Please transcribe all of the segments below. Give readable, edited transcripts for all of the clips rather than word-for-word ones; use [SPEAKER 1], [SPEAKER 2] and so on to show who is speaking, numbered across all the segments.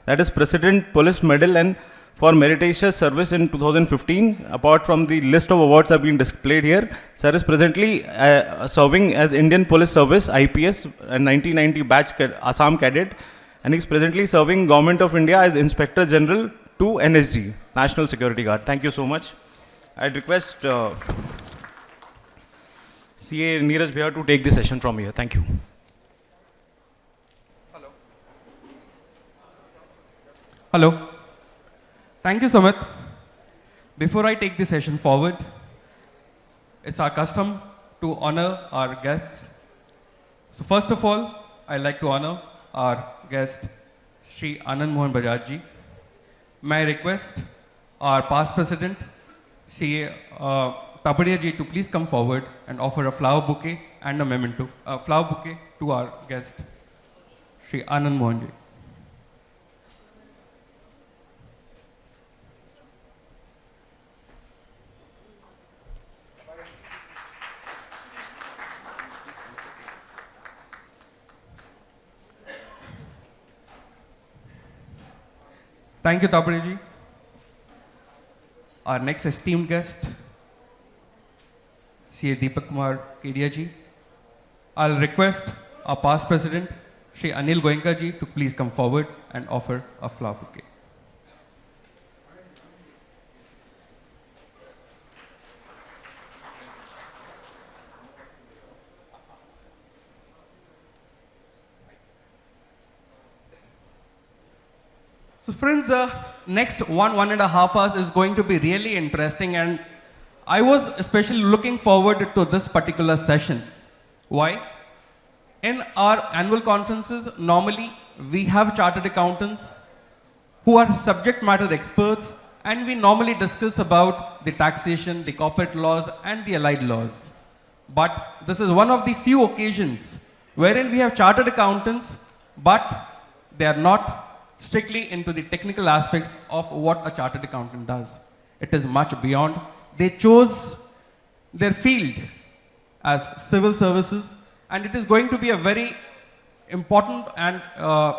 [SPEAKER 1] that is President Police Medal and for meritorious service in 2015. Apart from the list of awards have been displayed here, sir is presently serving as Indian Police Service IPS, a 1990 batch Assam cadet, and he is presently serving Government of India as Inspector General to NSG, National Security Guard. Thank you so much. I'd request CA Neeraj Bhaiya to take the session from here. Thank you.
[SPEAKER 2] Hello. Thank you, Sumit. Before I take the session forward, it's our custom to honor our guests. So first of all, I'd like to honor our guest, Shri Anand Mohan Bajaj ji. May I request our past president, Shri Tapadia ji, to please come forward and offer a flower bouquet and a memento, a flower bouquet to our guest, Shri Anand Mohan ji. Thank you, Tapadia ji. Our next esteemed guest, CA Deepak Kumar Kedia ji. I'll request our past president, Shri Anil Goenka ji, to please come forward and offer a flower bouquet. So friends, next one and a half hours is going to be really interesting, and I was especially looking forward to this particular session. Why? In our annual conferences, normally we have chartered accountants who are subject matter experts, and we normally discuss about the taxation, the corporate laws, and the allied laws. But this is one of the few occasions wherein we have chartered accountants, but they are not strictly into the technical aspects of what a chartered accountant does. It is much beyond. They chose their field as civil services, and it is going to be a very important and a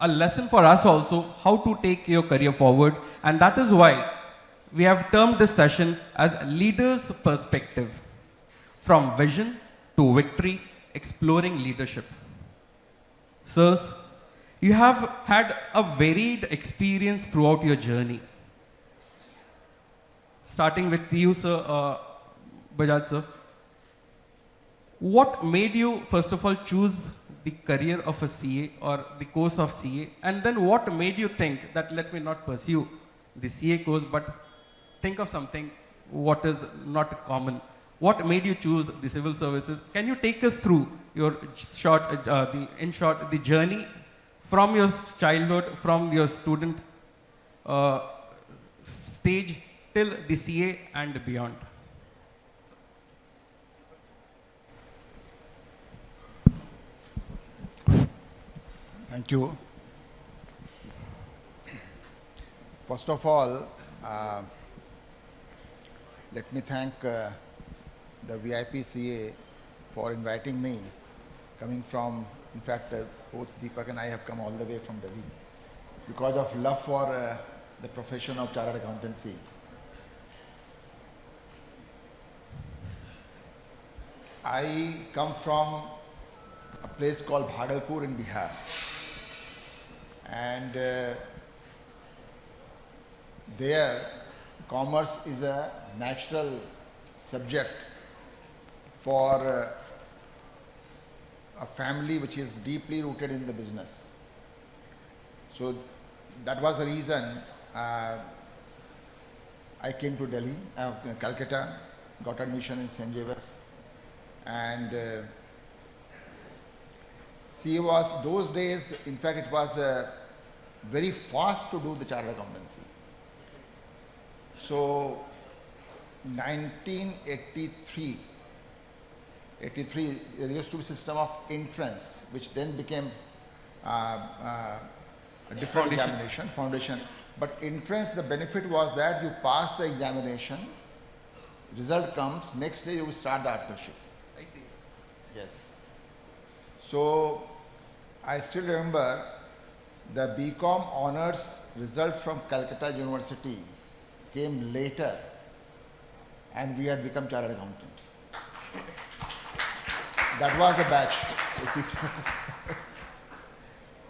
[SPEAKER 2] lesson for us also how to take your career forward, and that is why we have termed this session as Leaders' Perspective, from vision to victory, exploring leadership. Sirs, you have had a varied experience throughout your journey. Starting with you, sir, Bajaj sir. What made you, first of all, choose the career of a CA or the course of CA? And then what made you think that let me not pursue the CA course, but think of something what is not common? What made you choose the civil services? Can you take us through your the journey from your childhood, from your student stage till the CA and beyond?
[SPEAKER 3] Thank you. First of all, let me thank the VIP CA for inviting me, coming from, in fact, both Deepak and I have come all the way from Delhi because of love for the profession of chartered accountancy. I come from a place called Bhagalpur in Bihar, and there commerce is a natural subject for a family which is deeply rooted in the business. So that was the reason I came to Delhi, Calcutta, got admission in St. Xavier's, and CA was, those days, in fact, it was very fast to do the chartered accountancy. So 1983, there used to be a system of entrance, which then became a different examination, foundation. But entrance, the benefit was that you pass the examination, result comes, next day you will start the articleship.
[SPEAKER 2] I see.
[SPEAKER 3] Yes. So I still remember the BCom honors result from Calcutta University came later, and we had become chartered accountant. That was a batch. It is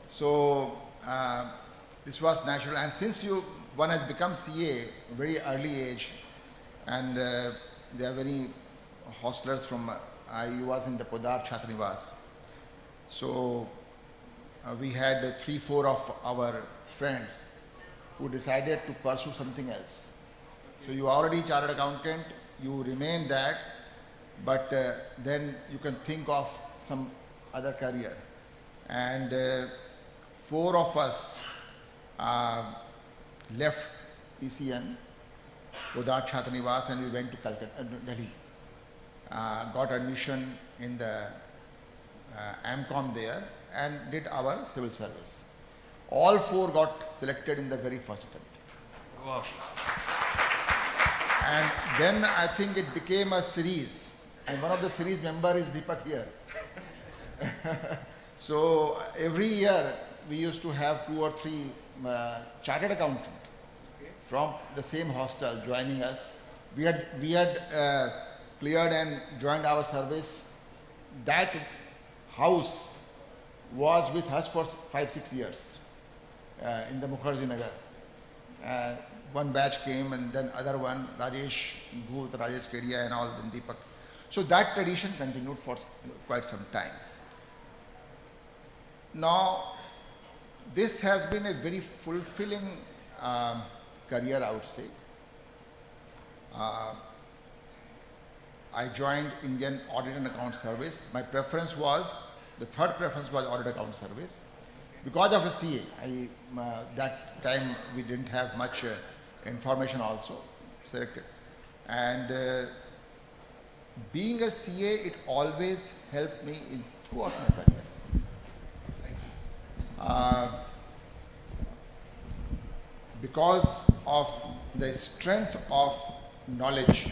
[SPEAKER 3] so this was natural, and since one has become CA very early age, and there are very hostlers from I was in the Podar Chhatrinivas. So we had 3-4 of our friends who decided to pursue something else. So you are already chartered accountant, you remain that, but then you can think of some other career. And 4 of us left PCN, Podar Chhatrinivas, and we went to Calcutta, Delhi. Got admission in the AMCOM there and did our civil service. All 4 got selected in the very first attempt.
[SPEAKER 2] Wow.
[SPEAKER 3] And then I think it became a series, and one of the series member is Deepak here. So every year we used to have 2 or 3 chartered accountants from the same hostel joining us. We had cleared and joined our service. That house was with us for 5-6 years in the Mukherjee Nagar. One batch came, and then other one, Rajesh Bhuth, Rajesh Kedia and all, then Deepak. So that tradition continued for quite some time. Now, this has been a very fulfilling career, I would say. I joined Indian Audit and Account Service. My preference was, the third preference was Audit Account Service. Because of a CA, that time we didn't have much information also selected. And being a CA, it always helped me throughout my career. Because of the strength of knowledge.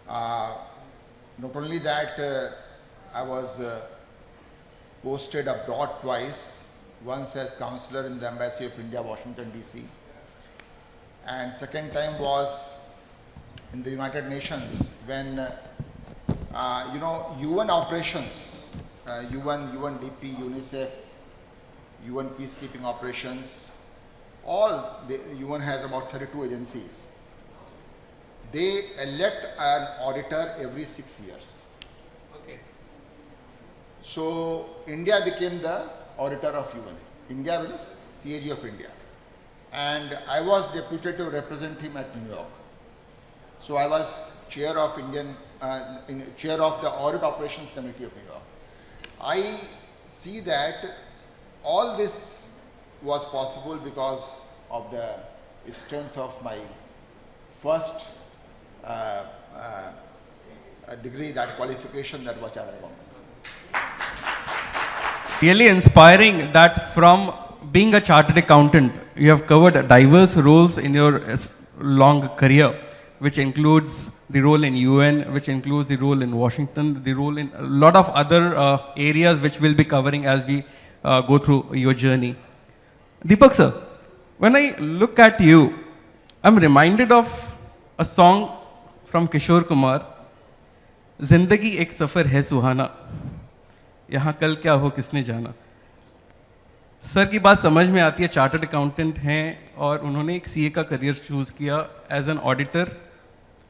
[SPEAKER 3] Not only that, I was posted abroad twice, once as counselor in the Embassy of India, Washington, D.C. And second time was in the United Nations when, UN operations, UNDP, UNICEF, UN peacekeeping operations, the UN has about 32 agencies. They elect an auditor every 6 years.
[SPEAKER 2] Okay.
[SPEAKER 3] So India became the auditor of UN. India means CAG of India. And I was deputed to represent him at New York. So I was chair of chair of the Audit Operations Committee of New York. I see that all this was possible because of the strength of my first degree, that qualification, that was chartered accountancy.
[SPEAKER 2] Really inspiring that from being a chartered accountant, you have covered diverse roles in your long career, which includes the role in UN, which includes the role in Washington, the role in a lot of other areas which we'll be covering as we go through your journey. Deepak sir, when I look at you, I'm reminded of a song from Kishore Kumar, Zindagi ek safar hai suhana, यहाँ कल क्या हो किसने जाना. Sir की बात समझ में आती है, चार्टर्ड अकाउंटेंट हैं और उन्होंने एक सीए का करियर चूज किया as an auditor,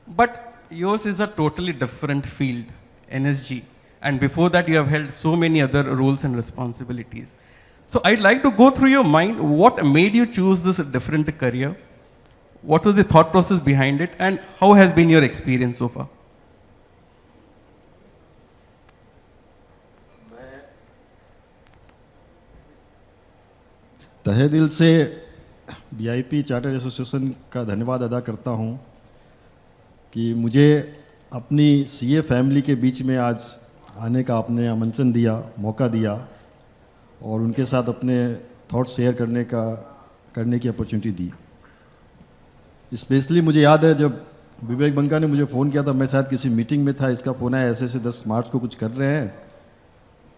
[SPEAKER 2] but yours is a totally different field, NSG, and before that you have held so many other roles and responsibilities. So I'd like to go through your mind, what made you choose this different career? What was the thought process behind it, and how has been your experience so far?
[SPEAKER 4] तहे दिल से VIP chartered association का धन्यवाद अदा करता हूं कि मुझे अपनी सीए फैमिली के बीच में आज आने का आपने आमंत्रण दिया, मौका दिया और उनके साथ अपने थॉट्स शेयर करने की अपॉर्चुनिटी दी. स्पेशली मुझे याद है जब विवेक बंका ने मुझे फ़ोन किया था, मैं शायद किसी मीटिंग में था, इसका फ़ोन आया ऐसे 10 मार्च को कुछ कर रहे हैं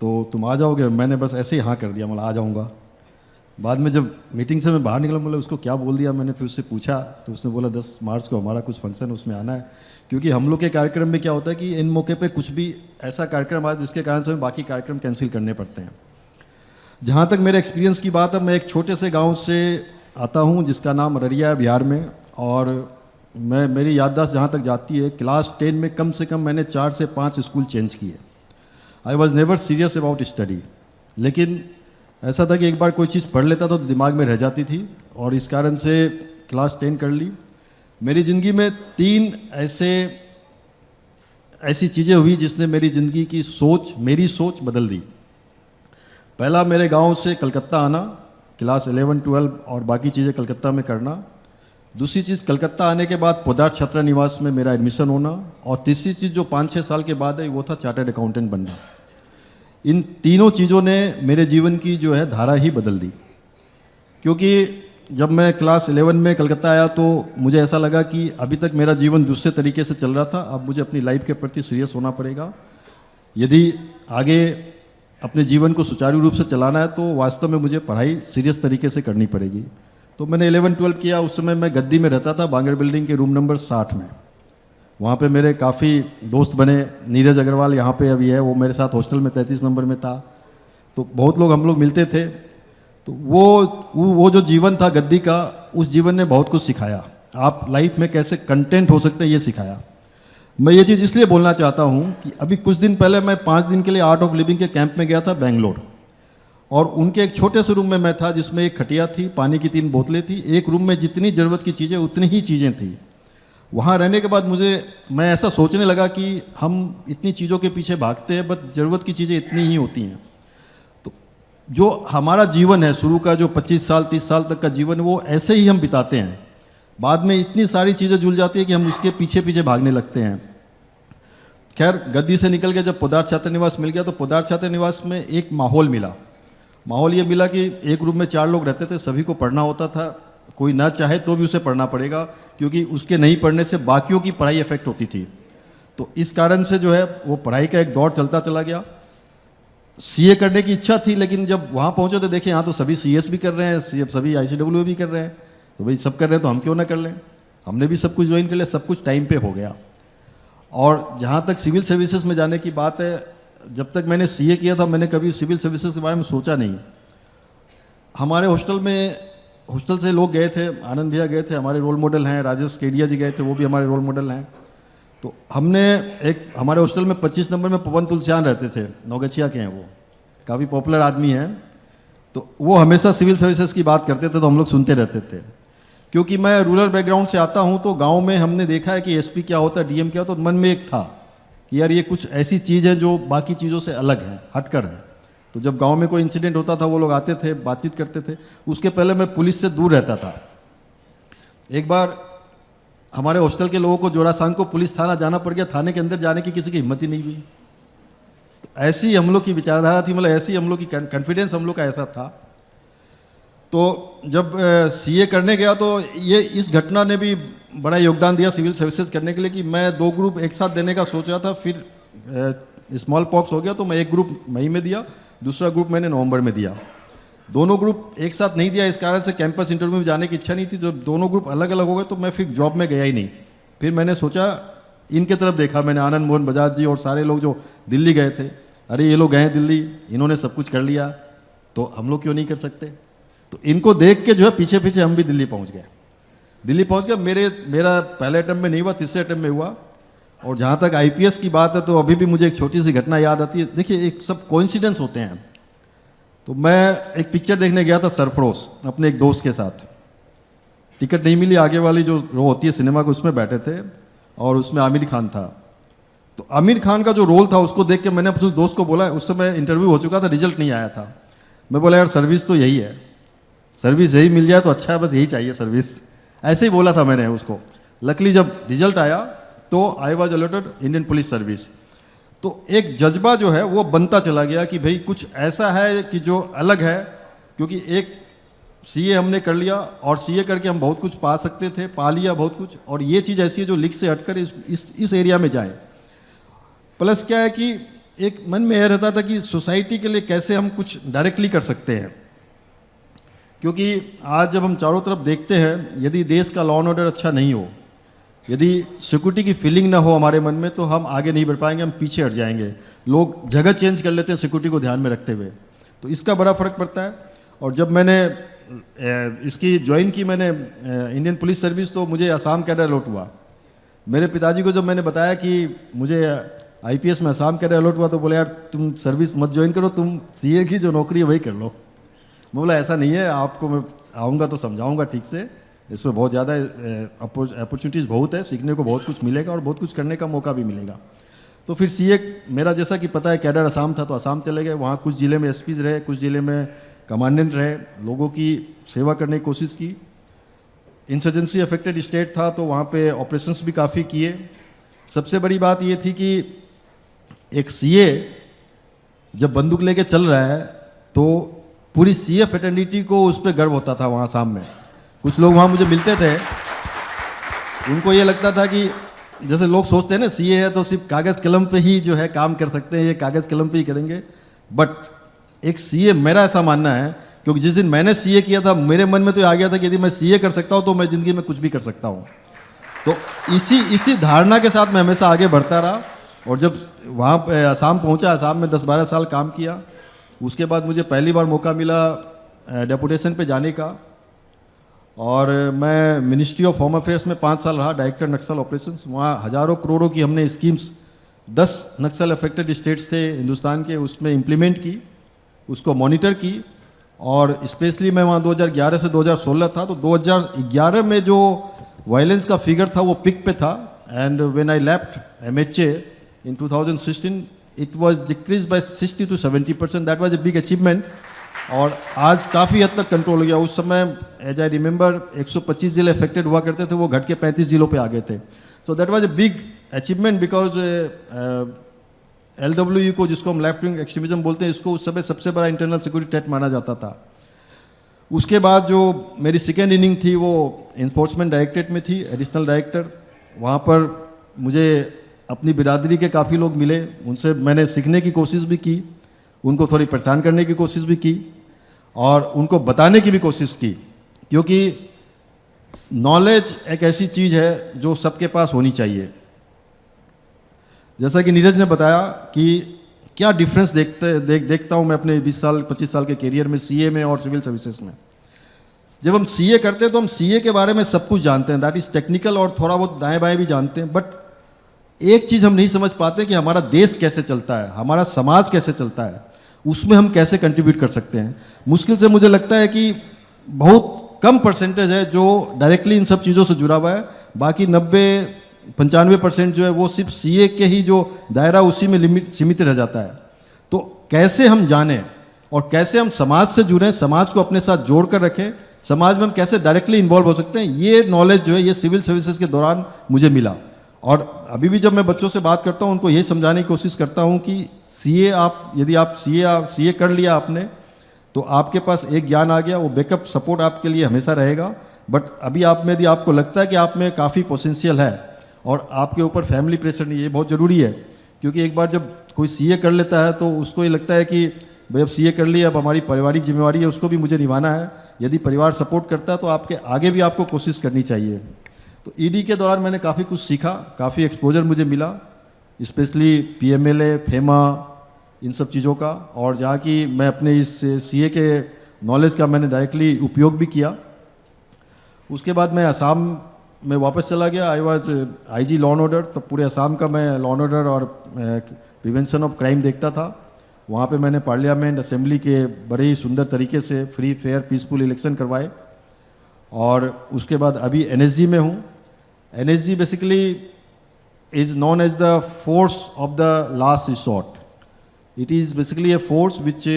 [SPEAKER 4] तो तुम आ जाओगे. मैंने बस ऐसे ही हाँ कर दिया, मतलब आ जाऊँगा. बाद में जब मीटिंग से मैं बाहर निकला, बोला उसको क्या बोल दिया मैंने, फिर उससे पूछा तो उसने बोला 10 मार्च को हमारा कुछ फंक्शन है, उसमें आना है। क्योंकि हम लोग के कार्यक्रम में क्या होता है कि इन मौके पे कुछ भी ऐसा कार्यक्रम आया जिसके कारण से हमें बाकी कार्यक्रम कैंसिल करने पड़ते हैं। जहाँ तक मेरे एक्सपीरियंस की बात है, मैं एक छोटे से गांव से आता हूँ जिसका नाम अररिया है बिहार में, और मेरी याददाश्त जहाँ तक जाती है, क्लास 10 में कम से कम मैंने 4 से 5 स्कूल चेंज किए। I was never serious about study, लेकिन ऐसा था कि एक बार कोई चीज़ पढ़ लेता था तो दिमाग में रह जाती थी, और इस कारण से क्लास 10 कर ली। मेरी ज़िंदगी में 3 ऐसी चीज़ें हुई जिसने मेरी ज़िंदगी की मेरी सोच बदल दी। पहला, मेरे गांव से कलकत्ता आना, क्लास 11, 12 और बाकी चीज़ें कलकत्ता में करना। दूसरी चीज़, कलकत्ता आने के बाद पदार्थ छात्रा निवास में मेरा एडमिशन होना। और तीसरी चीज़ जो 5-6 साल के बाद है वो था चार्टर्ड अकाउंटेंट बनना। इन तीनों चीज़ों ने मेरे जीवन की जो है धारा ही बदल दी। क्योंकि जब मैं क्लास 11 में कलकत्ता आया तो मुझे ऐसा लगा कि अभी तक मेरा जीवन दूसरे तरीके से चल रहा था, अब मुझे अपनी लाइफ के प्रति सीरियस होना पड़ेगा। यदि आगे अपने जीवन को सुचारू रूप से चलाना है तो वास्तव में मुझे पढ़ाई सीरियस तरीके से करनी पड़ेगी। तो मैंने 11-12 किया। उस समय मैं गद्दी में रहता था, बांगर बिल्डिंग के रूम नंबर 60 में। वहाँ पे मेरे काफ़ी दोस्त बने। नीरज अग्रवाल यहाँ पे अभी है, वो मेरे साथ हॉस्टल में 33 नंबर में था। तो बहुत लोग हम लोग मिलते थे। तो वो जो जीवन था गद्दी का, उस जीवन ने बहुत कुछ सिखाया। आप लाइफ में कैसे कंटेंट हो सकते हैं ये सिखाया। मैं ये चीज़ इसलिए बोलना चाहता हूँ कि अभी कुछ दिन पहले मैं 5 दिन के लिए आर्ट ऑफ लिविंग के कैंप में गया था बेंगलोर, और उनके एक छोटे से रूम में मैं था जिसमें एक खटिया थी, पानी की 3 बोतलें थी। एक रूम में जितनी ज़रूरत की चीज़ें उतनी ही चीज़ें थी। वहाँ रहने के बाद मैं ऐसा सोचने लगा कि हम इतनी चीज़ों के पीछे भागते हैं, बट ज़रूरत की चीज़ें इतनी ही होती हैं। तो जो हमारा जीवन है शुरू का, जो 25 साल 30 साल तक का जीवन, वो ऐसे ही हम बिताते हैं। बाद में इतनी सारी चीज़ें जुल जाती है कि हम उसके पीछे पीछे भागने लगते हैं। खैर, गद्दी से निकल के जब पदार्थ छात्र निवास मिल गया तो पदार्थ छात्र निवास में एक माहौल मिला। माहौल ये मिला कि एक रूम में 4 लोग रहते थे, सभी को पढ़ना होता था। कोई ना चाहे तो भी उसे पढ़ना पड़ेगा, क्योंकि उसके नहीं पढ़ने से बाकियों की पढ़ाई इफेक्ट होती थी। तो इस कारण से जो है वो पढ़ाई का एक दौर चलता चला गया। सीए करने की इच्छा थी, लेकिन जब वहाँ पहुँचे तो देखे यहाँ तो सभी सीएस भी कर रहे हैं, सभी ICWA भी कर रहे हैं। तो भाई सब कर रहे हैं तो हम क्यों ना कर लें। हमने भी सब कुछ ज्वाइन कर लिया, सब कुछ टाइम पे हो गया। और जहाँ तक सिविल सर्विसेज में जाने की बात है, जब तक मैंने सीए किया था मैंने कभी सिविल सर्विसेज के बारे में सोचा नहीं। हमारे हॉस्टल से लोग गए थे, आनंद भैया गए थे, हमारे रोल मॉडल हैं, राजेश केडिया जी गए थे, वो भी हमारे रोल मॉडल हैं। तो हमने हमारे हॉस्टल में 25 नंबर में पवन तुलसियान रहते थे, नौगछिया के हैं, वो काफ़ी पॉपुलर आदमी हैं। तो वो हमेशा सिविल सर्विसेज की बात करते थे तो हम लोग सुनते रहते थे। क्योंकि मैं रूरल बैकग्राउंड से आता हूँ तो गाँव में हमने देखा है कि एसपी क्या होता है, डीएम क्या होता है। तो मन में एक था कि यार ये कुछ ऐसी चीज़ है जो बाकी चीज़ों से अलग है, हटकर है। तो जब गांव में कोई इंसिडेंट होता था वो लोग आते थे, बातचीत करते थे। उसके पहले मैं पुलिस से दूर रहता था। एक बार हमारे हॉस्टल के लोगों को जोरासांग को पुलिस थाना जाना पड़ गया, थाने के अंदर जाने की किसी की हिम्मत ही नहीं हुई। तो ऐसी हम लोग की विचारधारा थी, मतलब ऐसी हम लोग की कॉन्फिडेंस हम लोग का ऐसा था। तो जब सीए करने गया तो ये इस घटना ने भी बड़ा योगदान दिया सिविल सर्विसेज करने के लिए कि मैं 2 ग्रुप एक साथ देने का सोच रहा था। फिर स्मॉल पॉक्स हो गया तो मैं एक ग्रुप मई में दिया, दूसरा ग्रुप मैंने नवंबर में दिया। दोनों ग्रुप एक साथ नहीं दिया, इस कारण से कैंपस इंटरव्यू में जाने की इच्छा नहीं थी। जब दोनों ग्रुप अलग अलग हो गए तो मैं फिर जॉब में गया ही नहीं। फिर मैंने सोचा, इनके तरफ देखा मैंने, आनंद मोहन बजाज जी और सारे लोग जो दिल्ली गए थे, अरे ये लोग गए दिल्ली, इन्होंने सब कुछ कर लिया तो हम लोग क्यों नहीं कर सकते। तो इनको देख के जो है पीछे पीछे हम भी दिल्ली पहुँच गए। मेरा पहले अटेम्प्ट में नहीं हुआ, तीसरे अटेम्प्ट में हुआ। और जहाँ तक आईपीएस की बात है तो अभी भी मुझे एक छोटी सी घटना याद आती है। देखिए, एक सब कोइंसिडेंस होते हैं। तो मैं एक पिक्चर देखने गया था सरफरोश अपने एक दोस्त के साथ। टिकट नहीं मिली, आगे वाली जो रो होती है सिनेमा को, उसमें बैठे थे और उसमें आमिर खान था। तो आमिर खान का जो रोल था उसको देख के मैंने अपने दोस्त को बोला, उस समय इंटरव्यू हो चुका था, रिजल्ट नहीं आया था। मैं बोला यार सर्विस तो यही है, सर्विस यही मिल जाए तो अच्छा है, बस यही चाहिए सर्विस, ऐसे ही बोला था मैंने उसको। लकीली जब रिजल्ट आया तो I was allotted Indian police service. तो एक जज्बा जो है वो बनता चला गया कि भाई कुछ ऐसा है कि जो अलग है। क्योंकि एक सीए हमने कर लिया और सीए करके हम बहुत कुछ पा सकते थे, पा लिया बहुत कुछ। और ये चीज़ ऐसी है जो लीग से हटकर इस एरिया में जाए। प्लस क्या है कि एक मन में यह रहता था कि सोसाइटी के लिए कैसे हम कुछ डायरेक्टली कर सकते हैं। क्योंकि आज जब हम चारों तरफ देखते हैं, यदि देश का लॉ एंड ऑर्डर अच्छा नहीं हो, यदि सिक्योरिटी की फीलिंग ना हो हमारे मन में, तो हम आगे नहीं बढ़ पाएंगे, हम पीछे हट जाएंगे। लोग जगह चेंज कर लेते हैं सिक्योरिटी को ध्यान में रखते हुए, तो इसका बड़ा फ़र्क पड़ता है। और जब मैंने इसकी ज्वाइन की, मैंने इंडियन पुलिस सर्विस, तो मुझे आसाम कैडर अलॉट हुआ। मेरे पिताजी को जब मैंने बताया कि मुझे आईपीएस में आसाम कैडर अलॉट हुआ, तो बोले यार तुम सर्विस मत ज्वाइन करो, तुम सीए की जो नौकरी है वही कर लो। मैं बोला ऐसा नहीं है, आपको मैं आऊँगा तो समझाऊँगा ठीक से, इसमें बहुत ज़्यादा अपॉर्चुनिटीज़ बहुत है, सीखने को बहुत कुछ मिलेगा और बहुत कुछ करने का मौका भी मिलेगा। तो फिर सीए मेरा, जैसा कि पता है, कैडर असम था, तो असम चले गए। वहाँ कुछ ज़िले में एसपीज रहे, कुछ ज़िले में कमांडेंट रहे, लोगों की सेवा करने की कोशिश की। इंसर्जेंसी अफेक्टेड स्टेट था, तो वहाँ पे ऑपरेशंस भी काफ़ी किए। सबसे बड़ी बात ये थी कि एक सीए जब बंदूक लेके चल रहा है, तो पूरी सीए फ्रेटर्निटी को उस पर गर्व होता था वहाँ असम में। कुछ लोग वहाँ मुझे मिलते थे, उनको ये लगता था कि जैसे लोग सोचते हैं ना सीए है तो सिर्फ कागज़ कलम पे ही जो है काम कर सकते हैं, ये कागज़ कलम पे ही करेंगे। बट एक सीए, मेरा ऐसा मानना है, क्योंकि जिस दिन मैंने सीए किया था, मेरे मन में तो आ गया था कि यदि मैं सीए कर सकता हूँ तो मैं ज़िंदगी में कुछ भी कर सकता हूँ। तो इसी धारणा के साथ मैं हमेशा आगे बढ़ता रहा। और जब वहाँ पे असम पहुँचा, असम में 10-12 साल काम किया। उसके बाद मुझे पहली बार मौका मिला डेपुटेशन पे जाने का, और मैं मिनिस्ट्री ऑफ होम अफेयर्स में 5 साल रहा, डायरेक्टर नक्सल ऑपरेशंस। वहाँ हज़ारों करोड़ों की हमने स्कीम्स 10 नक्सल अफेक्टेड स्टेट्स थे हिंदुस्तान के, उसमें इम्प्लीमेंट की, उसको मॉनिटर की। और स्पेशली मैं वहाँ 2011 से 2016 था, तो 2011 में जो वायलेंस का फिगर था वो पिक पे था। And when I left MHA in 2016, it was decrease by 60 to 70%। That was a big achievement. और आज काफ़ी हद तक कंट्रोल हो गया। उस समय एज आई रिमेंबर 125 जिले अफेक्टेड हुआ करते थे, वो घट के 35 जिलों पे आ गए थे। So that was a big achievement, because LWE को, जिसको हम लेफ्ट विंग एक्सट्रीमिज्म बोलते हैं, इसको उस समय सबसे बड़ा इंटरनल सिक्योरिटी थ्रेट माना जाता था। उसके बाद जो मेरी सेकेंड इनिंग थी वो इन्फोर्समेंट डायरेक्टरेट में थी, एडिशनल डायरेक्टर। वहाँ पर मुझे अपनी बिरादरी के काफ़ी लोग मिले, उनसे मैंने सीखने की कोशिश भी की, उनको थोड़ी परेशान करने की कोशिश भी की, और उनको बताने की भी कोशिश की, क्योंकि नॉलेज एक ऐसी चीज़ है जो सबके पास होनी चाहिए। जैसा कि नीरज ने बताया कि क्या डिफरेंस देखता हूँ मैं अपने 20 साल 25 साल के करियर में सीए में और सिविल सर्विसेज में। जब हम सीए करते हैं तो हम सीए के बारे में सब कुछ जानते हैं, दैट इज़ टेक्निकल, और थोड़ा बहुत दाएं बाएं भी जानते हैं। बट एक चीज़ हम नहीं समझ पाते कि हमारा देश कैसे चलता है, हमारा समाज कैसे चलता है, उसमें हम कैसे कंट्रीब्यूट कर सकते हैं। मुश्किल से मुझे लगता है कि बहुत कम परसेंटेज है जो डायरेक्टली इन सब चीज़ों से जुड़ा हुआ है। बाकी 90-95% जो है वो सिर्फ सीए के ही जो दायरा उसी में सीमित रह जाता है। तो कैसे हम जानें और कैसे हम समाज से जुड़ें, समाज को अपने साथ जोड़ कर रखें, समाज में हम कैसे डायरेक्टली इन्वॉल्व हो सकते हैं, ये नॉलेज जो है ये सिविल सर्विसेज के दौरान मुझे मिला। और अभी भी जब मैं बच्चों से बात करता हूँ, उनको यही समझाने की कोशिश करता हूँ कि सीए यदि आप सीए कर लिया आपने, तो आपके पास एक ज्ञान आ गया, वो बैकअप सपोर्ट आपके लिए हमेशा रहेगा। बट अभी आप में यदि आपको लगता है कि आप में काफ़ी पोटेंशियल है और आपके ऊपर फैमिली प्रेशर नहीं है, ये बहुत ज़रूरी है। क्योंकि एक बार जब कोई सीए कर लेता है तो उसको ये लगता है कि भाई अब सीए कर लिया, अब हमारी पारिवारिक जिम्मेवारी है, उसको भी मुझे निभाना है। यदि परिवार सपोर्ट करता है तो आपके आगे भी आपको कोशिश करनी चाहिए। तो ईडी के दौरान मैंने काफ़ी कुछ सीखा, काफ़ी एक्सपोजर मुझे मिला, स्पेशली पीएमएलए, फेमा, इन सब चीज़ों का। और जहाँ की मैं अपने इस सीए के नॉलेज का मैंने डायरेक्टली उपयोग भी किया। उसके बाद मैं असम में वापस चला गया। I was IG law and order, तो पूरे असम का मैं लॉ एंड ऑर्डर और प्रिवेंशन ऑफ क्राइम देखता था। वहाँ पे मैंने पार्लियामेंट असेंबली के बड़े ही सुंदर तरीके से फ्री फेयर पीसफुल इलेक्शन करवाए। और उसके बाद अभी NSG में हूँ। NSG basically is known as the force of the last resort. It is basically a force which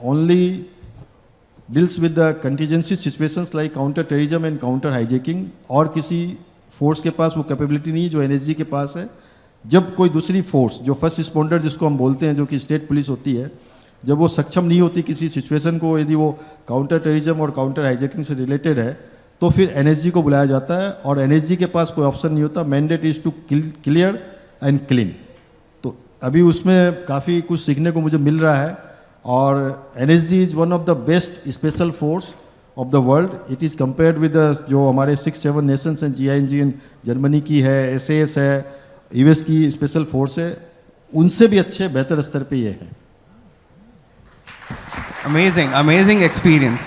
[SPEAKER 4] only deals with the contingency situations like counter terrorism and counter hijacking. और किसी force के पास वो capability नहीं है जो NSG के पास है। जब कोई दूसरी फोर्स, जो फर्स्ट रिस्पॉन्डर जिसको हम बोलते हैं, जो कि स्टेट पुलिस होती है, जब वो सक्षम नहीं होती किसी सिचुएशन को, यदि वो काउंटर टेररिज्म और काउंटर हाईजैकिंग से रिलेटेड है, तो फिर NSG को बुलाया जाता है। और NSG के पास कोई ऑप्शन नहीं होता, mandate is to clear and clean. तो अभी उसमें काफ़ी कुछ सीखने को मुझे मिल रहा है। और NSG is one of the best special force. of the world. It is compared with the जो हमारे 6-7 nations हैं, GING जर्मनी की है, SAS है, US की स्पेशल फोर्स है, उनसे भी अच्छे बेहतर स्तर पे ये है.
[SPEAKER 2] Amazing experience.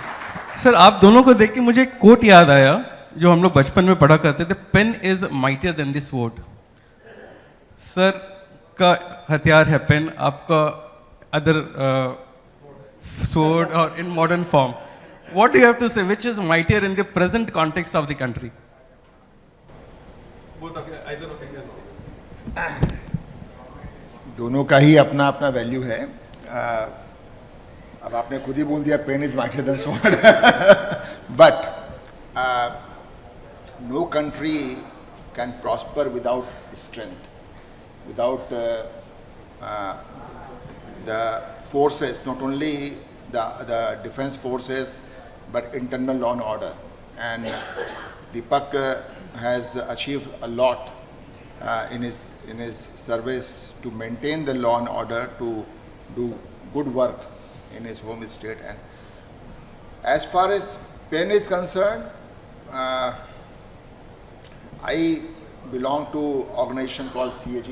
[SPEAKER 2] सर आप दोनों को देख के मुझे एक कोट याद आया जो हम लोग बचपन में पढ़ा करते थे, pen is mightier than the sword. Sir का हथियार है पेन, आपका अदर स्वॉर्ड और in modern form. What do you have to say, which is mightier in the present context of the country?
[SPEAKER 3] दोनों का ही अपना अपना वैल्यू है. अब आपने खुद ही बोल दिया pen is mightier than sword, but no country can prosper without strength, without the forces, not only the defense forces, but internal law and order. And Deepak has achieved a lot in his service to maintain the law and order, to do good work in his home state. And as far as pen is concerned, I belong to an organization called CAG,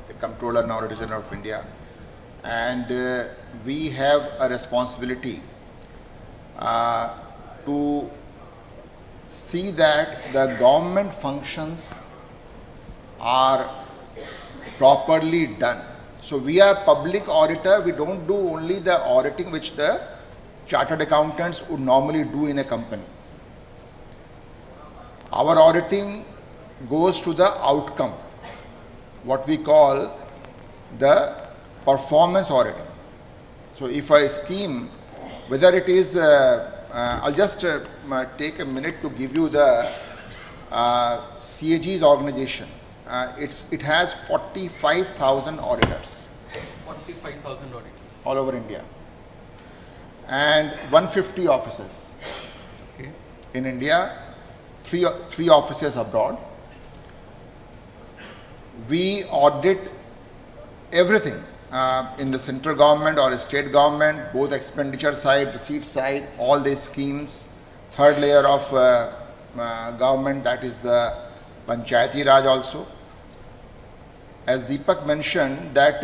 [SPEAKER 3] the Comptroller and Auditor General of India, and we have a responsibility to see that the government functions are properly done. So we are public auditor. We don't do only the auditing which the chartered accountants would normally do in a company. Our auditing goes to the outcome, what we call the performance auditing. So if a scheme, whether it is, I'll just take a minute to give you the CAG's organization. It has 45,000 auditors.
[SPEAKER 2] 45,000 auditors.
[SPEAKER 3] All over India. And 150 offices.
[SPEAKER 2] Okay.
[SPEAKER 3] In India, three offices abroad. We audit everything in the central government or state government, both expenditure side, receipt side, all these schemes. Third layer of government, that is the Panchayati Raj also. As Deepak mentioned, that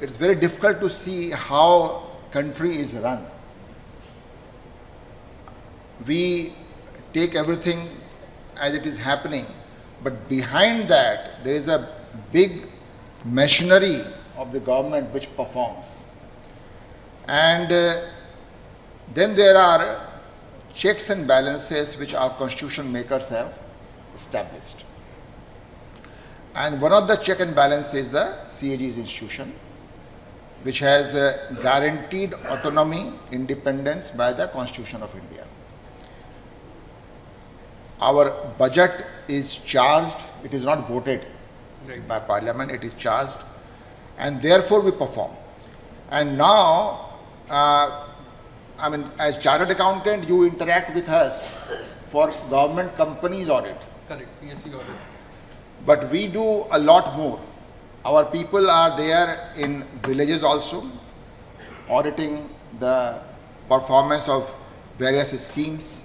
[SPEAKER 3] it's very difficult to see how country is run. We take everything as it is happening, but behind that there is a big machinery of the government which performs. And then there are checks and balances which our constitution makers have established. And one of the check and balance is the CAG's institution, which has guaranteed autonomy, independence by the Constitution of India. Our budget is charged, it is not voted by Parliament, it is charged, and therefore we perform. And now, I mean, as chartered accountant, you interact with us for government companies audit.
[SPEAKER 2] Correct, PSC audit.
[SPEAKER 3] But we do a lot more. Our people are there in villages also, auditing the performance of various schemes,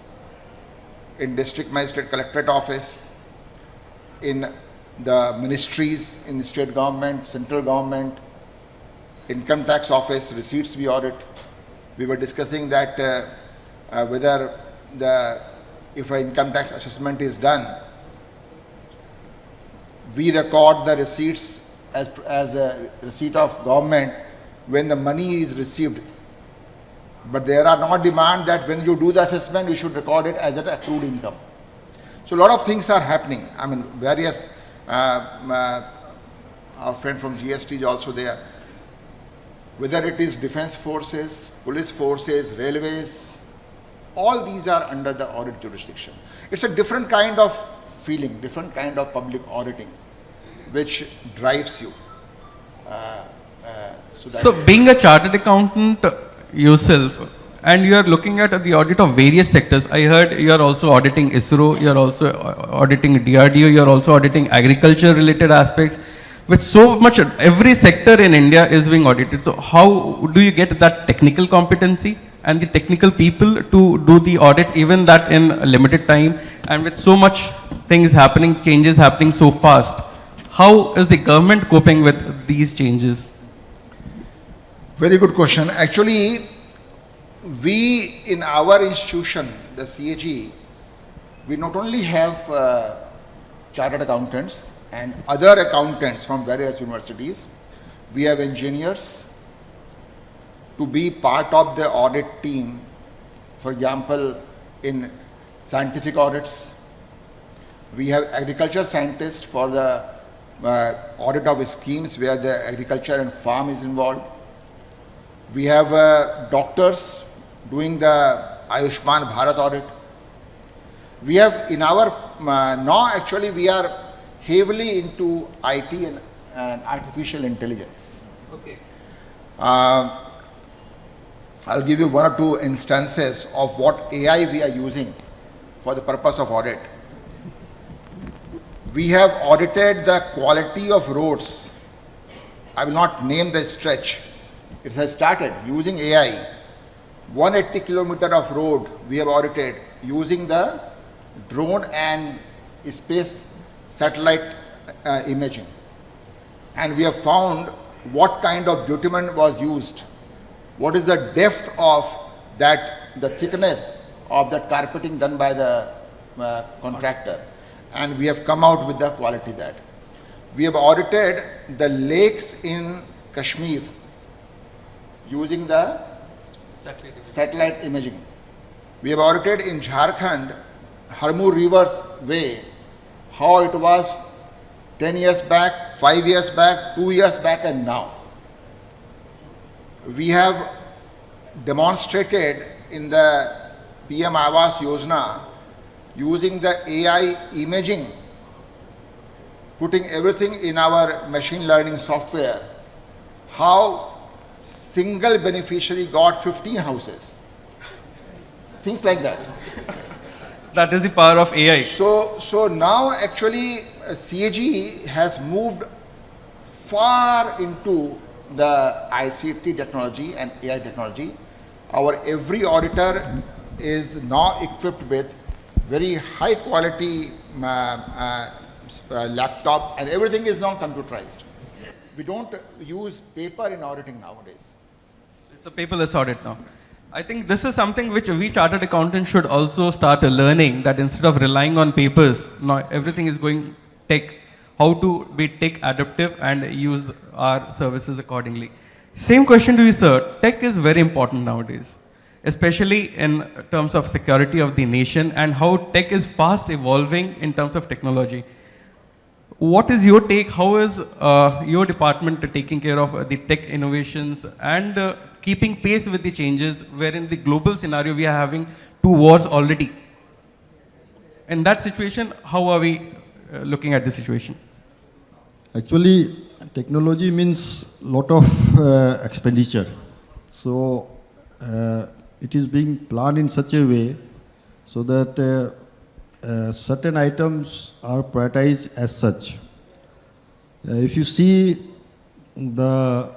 [SPEAKER 3] in district magistrate collectorate office, in the ministries, in state government, central government, income tax office, receipts we audit. We were discussing that whether if an income tax assessment is done, we record the receipts as a receipt of government when the money is received. But there are not demand that when you do the assessment, you should record it as an accrued income. So a lot of things are happening. I mean, various, our friend from GST is also there. Whether it is defense forces, police forces, railways, all these are under the audit jurisdiction. It's a different kind of feeling, different kind of public auditing, which drives you.
[SPEAKER 2] So being a chartered accountant yourself, and you are looking at the audit of various sectors. I heard you are also auditing ISRO, you are also auditing DRDO, you are also auditing agriculture related aspects. With so much, every sector in India is being audited. So how do you get that technical competency and the technical people to do the audits, even that in a limited time, and with so much things happening, changes happening so fast. How is the government coping with these changes?
[SPEAKER 3] Very good question. Actually, we in our institution, the CAG, we not only have chartered accountants and other accountants from various universities, we have engineers to be part of the audit team, for example, in scientific audits. We have agriculture scientists for the audit of schemes where the agriculture and farm is involved. We have doctors doing the Ayushman Bharat audit. We have in our, now actually we are heavily into IT and artificial intelligence.
[SPEAKER 2] Okay.
[SPEAKER 3] I'll give you one or two instances of what AI we are using for the purpose of audit. We have audited the quality of roads. I will not name the stretch. It has started using AI. 180 kilometer of road we have audited using the drone and space satellite imaging. And we have found what kind of bitumen was used, what is the depth of that, the thickness of that carpeting done by the contractor, and we have come out with the quality that. We have audited the lakes in Kashmir using the satellite imaging. We have audited in Jharkhand, Harmu River's way, how it was 10 years back, 5 years back, 2 years back, and now. We have demonstrated in the PM Awas Yojana using the AI imaging, putting everything in our machine learning software, how single beneficiary got 15 houses. Things like that.
[SPEAKER 2] That is the power of AI.
[SPEAKER 3] So now actually CAG has moved far into the ICT technology and AI technology. Our every auditor is now equipped with very high quality laptop, and everything is now computerized. We don't use paper in auditing nowadays.
[SPEAKER 2] It's a paperless audit now. I think this is something which we chartered accountants should also start learning, that instead of relying on papers, now everything is going tech, how to be tech adaptive and use our services accordingly. Same question to you, sir. Tech is very important nowadays, especially in terms of security of the nation and how tech is fast evolving in terms of technology. What is your take? How is your department taking care of the tech innovations and keeping pace with the changes, wherein the global scenario we are having 2 wars already? In that situation, how are we looking at the situation?
[SPEAKER 4] Actually, technology means lot of expenditure. So it is being planned in such a way so that certain items are prioritized as such. If you see the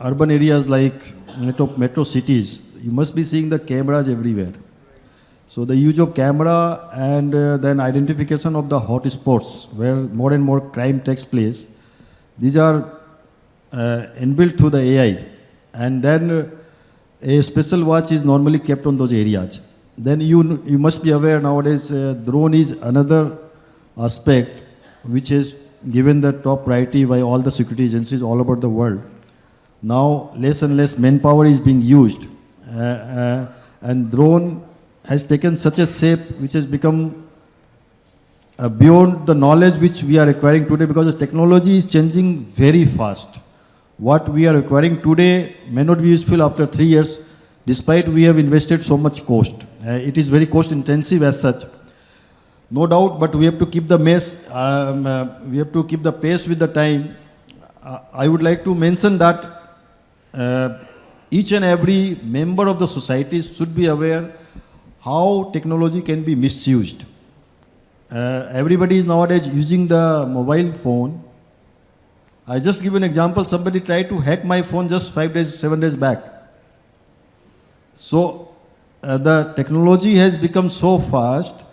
[SPEAKER 4] urban areas like metro cities, you must be seeing the cameras everywhere. So the use of camera and then identification of the hot spots where more and more crime takes place, these are inbuilt through the AI. And then a special watch is normally kept on those areas. Then you must be aware nowadays drone is another aspect which is given the top priority by all the security agencies all over the world. Now less and less manpower is being used and drone has taken such a shape which has become beyond the knowledge which we are acquiring today, because the technology is changing very fast. What we are acquiring today may not be useful after 3 years, despite we have invested so much cost. It is very cost intensive as such, no doubt, but we have to keep the we have to keep the pace with the time. I would like to mention that each and every member of the society should be aware how technology can be misused. Everybody is nowadays using the mobile phone. I just give an example. Somebody tried to hack my phone just 5 days, 7 days back. So the technology has become so fast,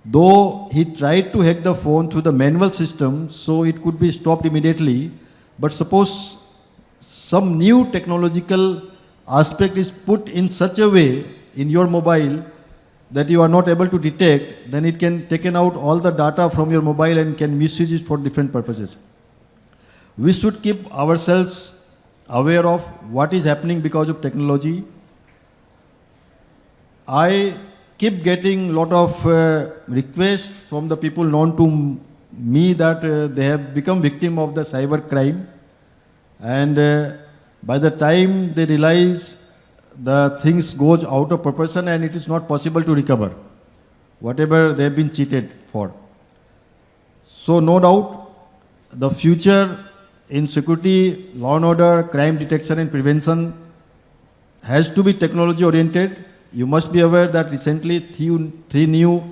[SPEAKER 4] though he tried to hack the phone through the manual system so it could be stopped immediately, but suppose some new technological aspect is put in such a way in your mobile that you are not able to detect, then it can taken out all the data from your mobile and can misuse it for different purposes. We should keep ourselves aware of what is happening because of technology. I keep getting lot of requests from the people known to me that they have become victim of the cyber crime, and by the time they realize the things goes out of proportion and it is not possible to recover whatever they have been cheated for. So no doubt the future in security, law and order, crime detection and prevention has to be technology oriented. You must be aware that recently three new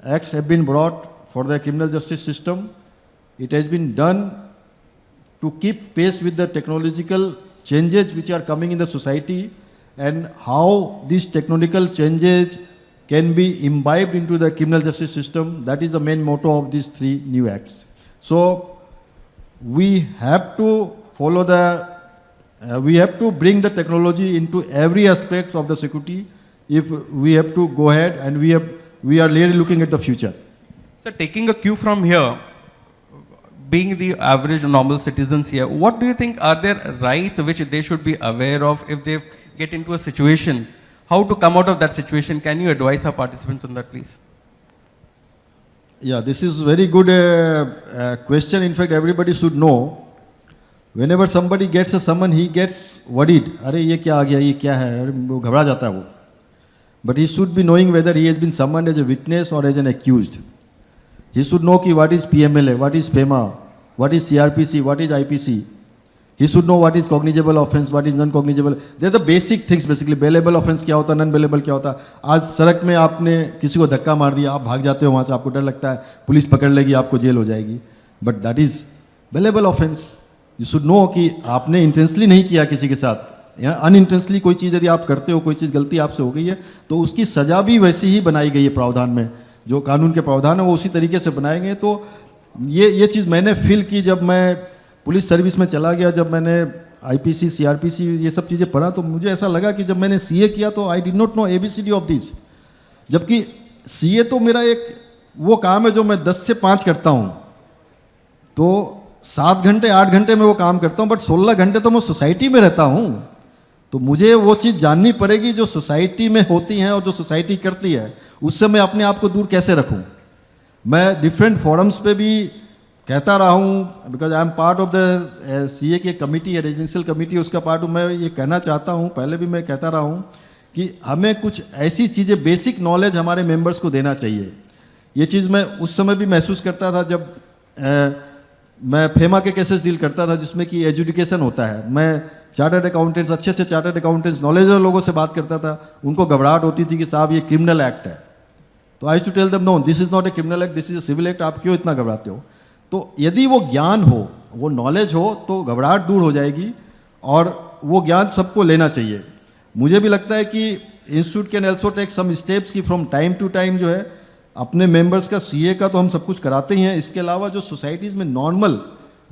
[SPEAKER 4] acts have been brought for the criminal justice system. It has been done to keep pace with the technological changes which are coming in the society and how these technological changes can be imbibed into the criminal justice system. That is the main motto of these three new acts. So we have to follow we have to bring the technology into every aspect of the security if we have to go ahead, and we are really looking at the future.
[SPEAKER 2] So taking a cue from here, being the average normal citizens here, what do you think are their rights which they should be aware of if they get into a situation? How to come out of that situation? Can you advise our participants on that, please?
[SPEAKER 4] Yeah, this is very good question. In fact, everybody should know. Whenever somebody gets a summon, he gets worried. अरे ये क्या आ गया, ये क्या है? अरे वो घबरा जाता है वो. But he should be knowing whether he has been summoned as a witness or as an accused. He should know ki what is PMLA, what is FEMA, what is CRPC, what is IPC. He should know what is cognizable offense, what is non-cognizable. They are the basic things basically. Bailable offense क्या होता है, non-bailable क्या होता है. आज सड़क में आपने किसी को धक्का मार दिया, आप भाग जाते हो वहाँ से, आपको डर लगता है पुलिस पकड़ लेगी, आपको जेल हो जाएगी. But that is bailable offense. You should know कि आपने इंटेंशनली नहीं किया किसी के साथ. अनइंटेंशनली कोई चीज़ यदि आप करते हो, कोई चीज़ गलती आपसे हो गई है, तो उसकी सज़ा भी वैसी ही बनाई गई है प्रावधान में. जो कानून के प्रावधान है वो उसी तरीके से बनाए गए. तो ये चीज़ मैंने फील की जब मैं पुलिस सर्विस में चला गया, जब मैंने आईपीसी, सीआरपीसी ये सब चीज़ें पढ़ा, तो मुझे ऐसा लगा कि जब मैंने सीए किया तो I did not know ABCD of this. जबकि सीए तो मेरा एक वो काम है जो मैं 10 से 5 करता हूँ, तो 7 घंटे 8 घंटे में वो काम करता हूँ, बट 16 घंटे तो मैं सोसाइटी में रहता हूँ. तो मुझे वो चीज़ जाननी पड़ेगी जो सोसाइटी में होती हैं और जो सोसाइटी करती है, उससे मैं अपने आप को दूर कैसे रखूं. मैं डिफरेंट फोरम्स पे भी कहता रहा हूं, because I am part of the CA की कमिटी है, रेजिडेंशियल कमिटी, उसका पार्ट हूं. मैं ये कहना चाहता हूं, पहले भी मैं कहता रहा हूं कि हमें कुछ ऐसी चीज़ें, बेसिक नॉलेज हमारे मेंबर्स को देना चाहिए. ये चीज़ मैं उस समय भी महसूस करता था जब मैं फेमा के केसेस डील करता था जिसमें कि एजुकेशन होता है. मैं चार्टर्ड अकाउंटेंट्स, अच्छे चार्टर्ड अकाउंटेंट्स, नॉलेजेबल लोगों से बात करता था. उनको घबराहट होती थी कि साहब ये क्रिमिनल एक्ट है. तो I to tell them no, this is not a criminal act, this is a civil act. आप क्यों इतना घबराते हो? तो यदि वो ज्ञान हो, वो नॉलेज हो, तो घबराहट दूर हो जाएगी और वो ज्ञान सबको लेना चाहिए. मुझे भी लगता है कि institute can also take some steps की फ्रॉम टाइम टू टाइम जो है अपने मेंबर्स का सीए का तो हम सब कुछ कराते ही हैं. इसके अलावा जो सोसाइटीज़ में नॉर्मल,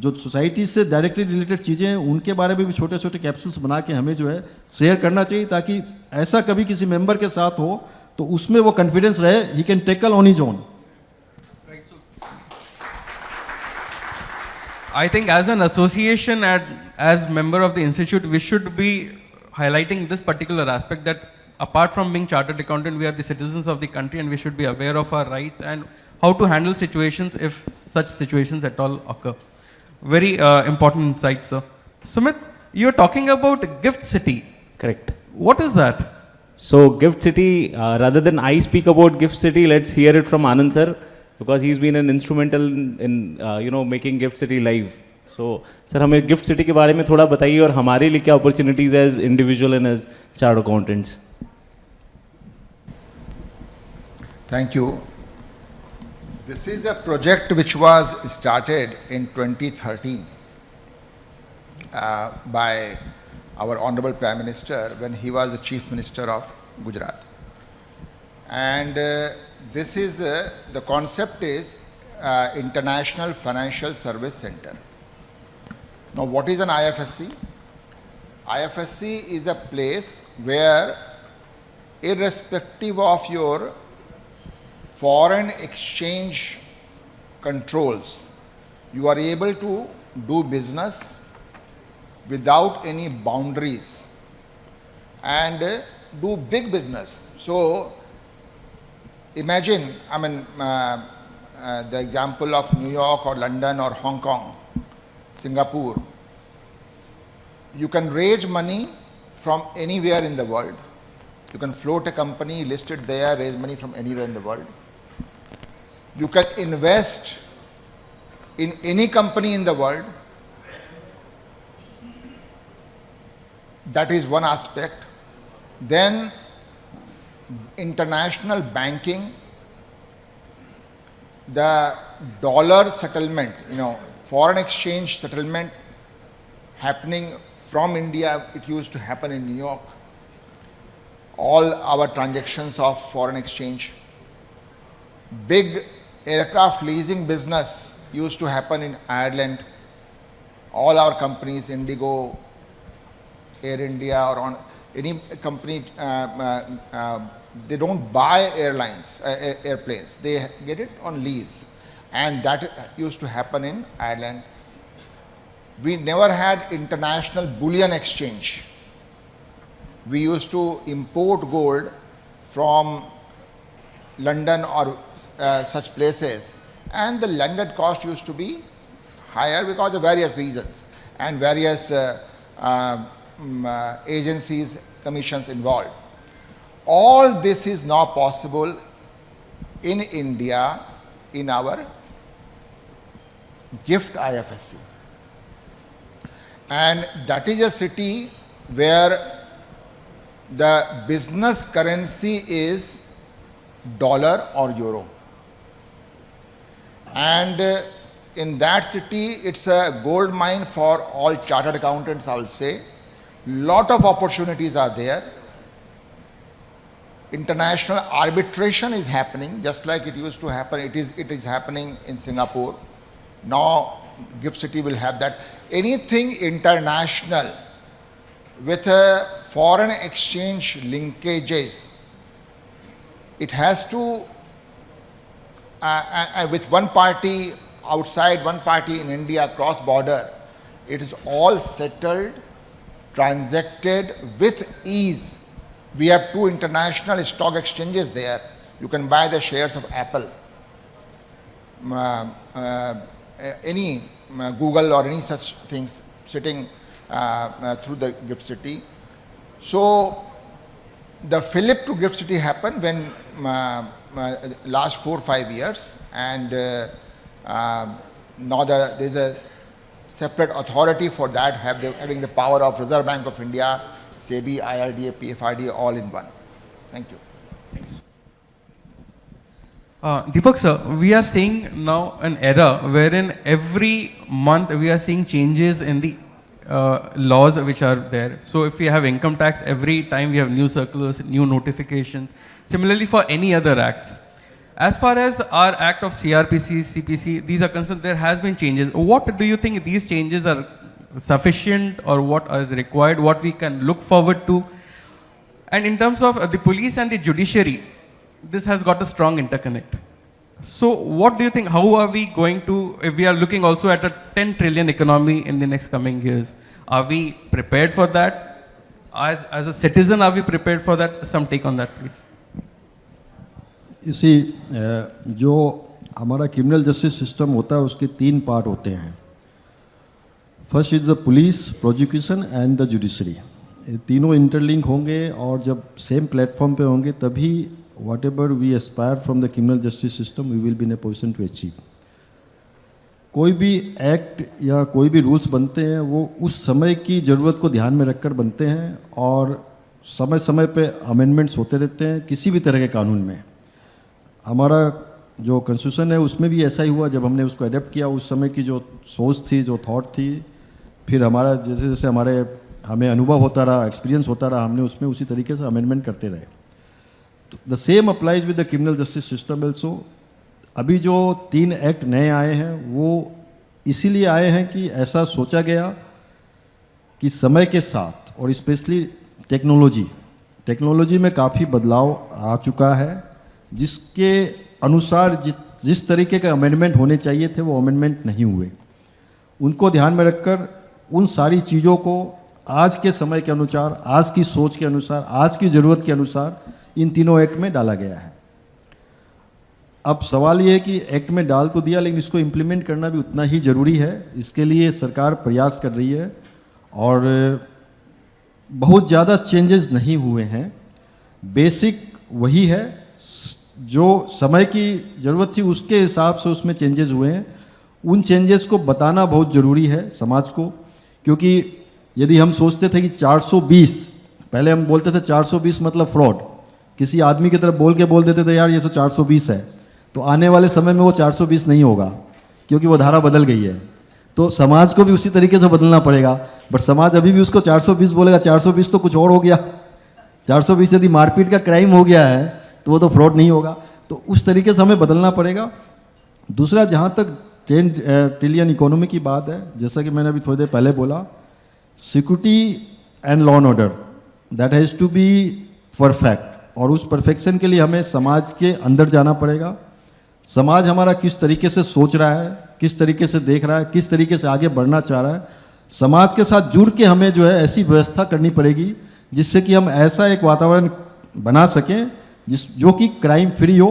[SPEAKER 4] जो सोसाइटी से डायरेक्टली रिलेटेड चीज़ें हैं, उनके बारे में भी छोटे छोटे कैप्सूल्स बना के हमें जो है शेयर करना चाहिए, ताकि ऐसा कभी किसी मेंबर के साथ हो तो उसमें वो कॉन्फिडेंस रहे, he can tackle on his own.
[SPEAKER 2] I think as an association and as member of the institute, we should be highlighting this particular aspect, that apart from being chartered accountant, we are the citizens of the country and we should be aware of our rights and how to handle situations if such situations at all occur. Very important insight, sir. Sumit, you're talking about Gift City.
[SPEAKER 1] Correct.
[SPEAKER 2] What is that?
[SPEAKER 1] So Gift City, rather than I speak about Gift City, let's hear it from Anand sir, because he's been an instrumental in making Gift City live. So sir, हमें Gift City के बारे में थोड़ा बताइए और हमारे लिए क्या opportunities as individual and as chartered accountants.
[SPEAKER 3] Thank you. This is a project which was started in 2013 by our Honorable Prime Minister when he was the Chief Minister of Gujarat. And this is, the concept is International Financial Service Center. Now what is an IFSC? IFSC is a place where, irrespective of your foreign exchange controls, you are able to do business without any boundaries and do big business. So imagine, I mean, the example of New York or London or Hong Kong, Singapore. You can raise money from anywhere in the world. You can float a company, list it there, raise money from anywhere in the world. You can invest in any company in the world. That is one aspect. Then international banking, the dollar settlement, foreign exchange settlement happening from India. It used to happen in New York. All our transactions of foreign exchange. Big aircraft leasing business used to happen in Ireland. All our companies, Indigo, Air India, or on any company, they don't buy airplanes. They get it on lease. And that used to happen in Ireland. We never had international bullion exchange. We used to import gold from London or such places, and the landed cost used to be higher because of various reasons and various agencies, commissions involved. All this is now possible in India in our GIFT IFSC. And that is a city where the business currency is dollar or euro. And in that city, it's a gold mine for all chartered accountants, I will say. Lot of opportunities are there. International arbitration is happening, just like it used to happen. It is happening in Singapore. Now, GIFT City will have that. Anything international with a foreign exchange linkages, it has to, with one party outside, one party in India, cross border, it is all settled, transacted with ease. We have 2 international stock exchanges there. You can buy the shares of Apple, any Google or any such things sitting through the GIFT City. So the flip to GIFT City happened when last 4 or 5 years, and now there is a separate authority for that, having the power of Reserve Bank of India, SEBI, IRDA, PFRDA, all in one. Thank you.
[SPEAKER 2] Deepak sir, we are seeing now an era wherein every month we are seeing changes in the laws which are there. So if we have income tax, every time we have new circulars, new notifications. Similarly for any other acts. As far as our act of CRPC, CPC, these are concerned, there has been changes. What do you think these changes are sufficient, or what is required, what we can look forward to? And in terms of the police and the judiciary, this has got a strong interconnect. So what do you think, how are we going to, if we are looking also at a 10 trillion economy in the next coming years, are we prepared for that? As a citizen, are we prepared for that? Some take on that, please.
[SPEAKER 4] You see, जो हमारा criminal justice system होता है उसके 3 part होते हैं. First is the police, prosecution and the judiciary. ये तीनों interlink होंगे और जब सेम प्लेटफॉर्म पे होंगे तभी whatever we aspire from the criminal justice system, we will be in a position to achieve. कोई भी एक्ट या कोई भी रूल्स बनते हैं वो उस समय की ज़रूरत को ध्यान में रखकर बनते हैं और समय समय पे अमेंडमेंट्स होते रहते हैं किसी भी तरह के कानून में. हमारा जो कॉन्स्टिट्यूशन है उसमें भी ऐसा ही हुआ. जब हमने उसको अडेप्ट किया, उस समय की जो सोच थी, जो थॉट थी, फिर हमारा जैसे जैसे हमारे हमें अनुभव होता रहा, एक्सपीरियंस होता रहा, हमने उसमें उसी तरीके से अमेंडमेंट करते रहे. तो the same applies with the criminal justice system also. अभी जो 3 एक्ट नए आए हैं वो इसीलिए आए हैं कि ऐसा सोचा गया कि समय के साथ और स्पेशली टेक्नोलॉजी में काफ़ी बदलाव आ चुका है, जिसके अनुसार जिस तरीके के अमेंडमेंट होने चाहिए थे वो अमेंडमेंट नहीं हुए. उनको ध्यान में रखकर उन सारी चीज़ों को आज के समय के अनुसार, आज की सोच के अनुसार, आज की ज़रूरत के अनुसार इन तीनों एक्ट में डाला गया है. अब सवाल ये है कि एक्ट में डाल तो दिया, लेकिन इसको इम्प्लीमेंट करना भी उतना ही ज़रूरी है. इसके लिए सरकार प्रयास कर रही है और बहुत ज़्यादा चेंजेस नहीं हुए हैं. बेसिक वही है, जो समय की ज़रूरत थी उसके हिसाब से उसमें चेंजेस हुए हैं. उन चेंजेस को बताना बहुत ज़रूरी है समाज को, क्योंकि यदि हम सोचते थे कि 420, पहले हम बोलते थे 420 मतलब फ्रॉड, किसी आदमी की तरफ बोल देते थे यार ये तो 420 है, तो आने वाले समय में वो 420 नहीं होगा, क्योंकि वो धारा बदल गई है. तो समाज को भी उसी तरीके से बदलना पड़ेगा. बट समाज अभी भी उसको 420 बोलेगा. 420 तो कुछ और हो गया. 420 यदि मारपीट का क्राइम हो गया है तो वो तो फ्रॉड नहीं होगा. तो उस तरीके से हमें बदलना पड़ेगा. दूसरा, जहाँ तक 10 ट्रिलियन इकोनॉमी की बात है, जैसा कि मैंने अभी थोड़ी देर पहले बोला, security and law and order that has to be perfect. और उस परफेक्शन के लिए हमें समाज के अंदर जाना पड़ेगा. समाज हमारा किस तरीके से सोच रहा है, किस तरीके से देख रहा है, किस तरीके से आगे बढ़ना चाह रहा है, समाज के साथ जुड़ के हमें जो है ऐसी व्यवस्था करनी पड़ेगी जिससे कि हम ऐसा एक वातावरण बना सकें जो कि क्राइम फ्री हो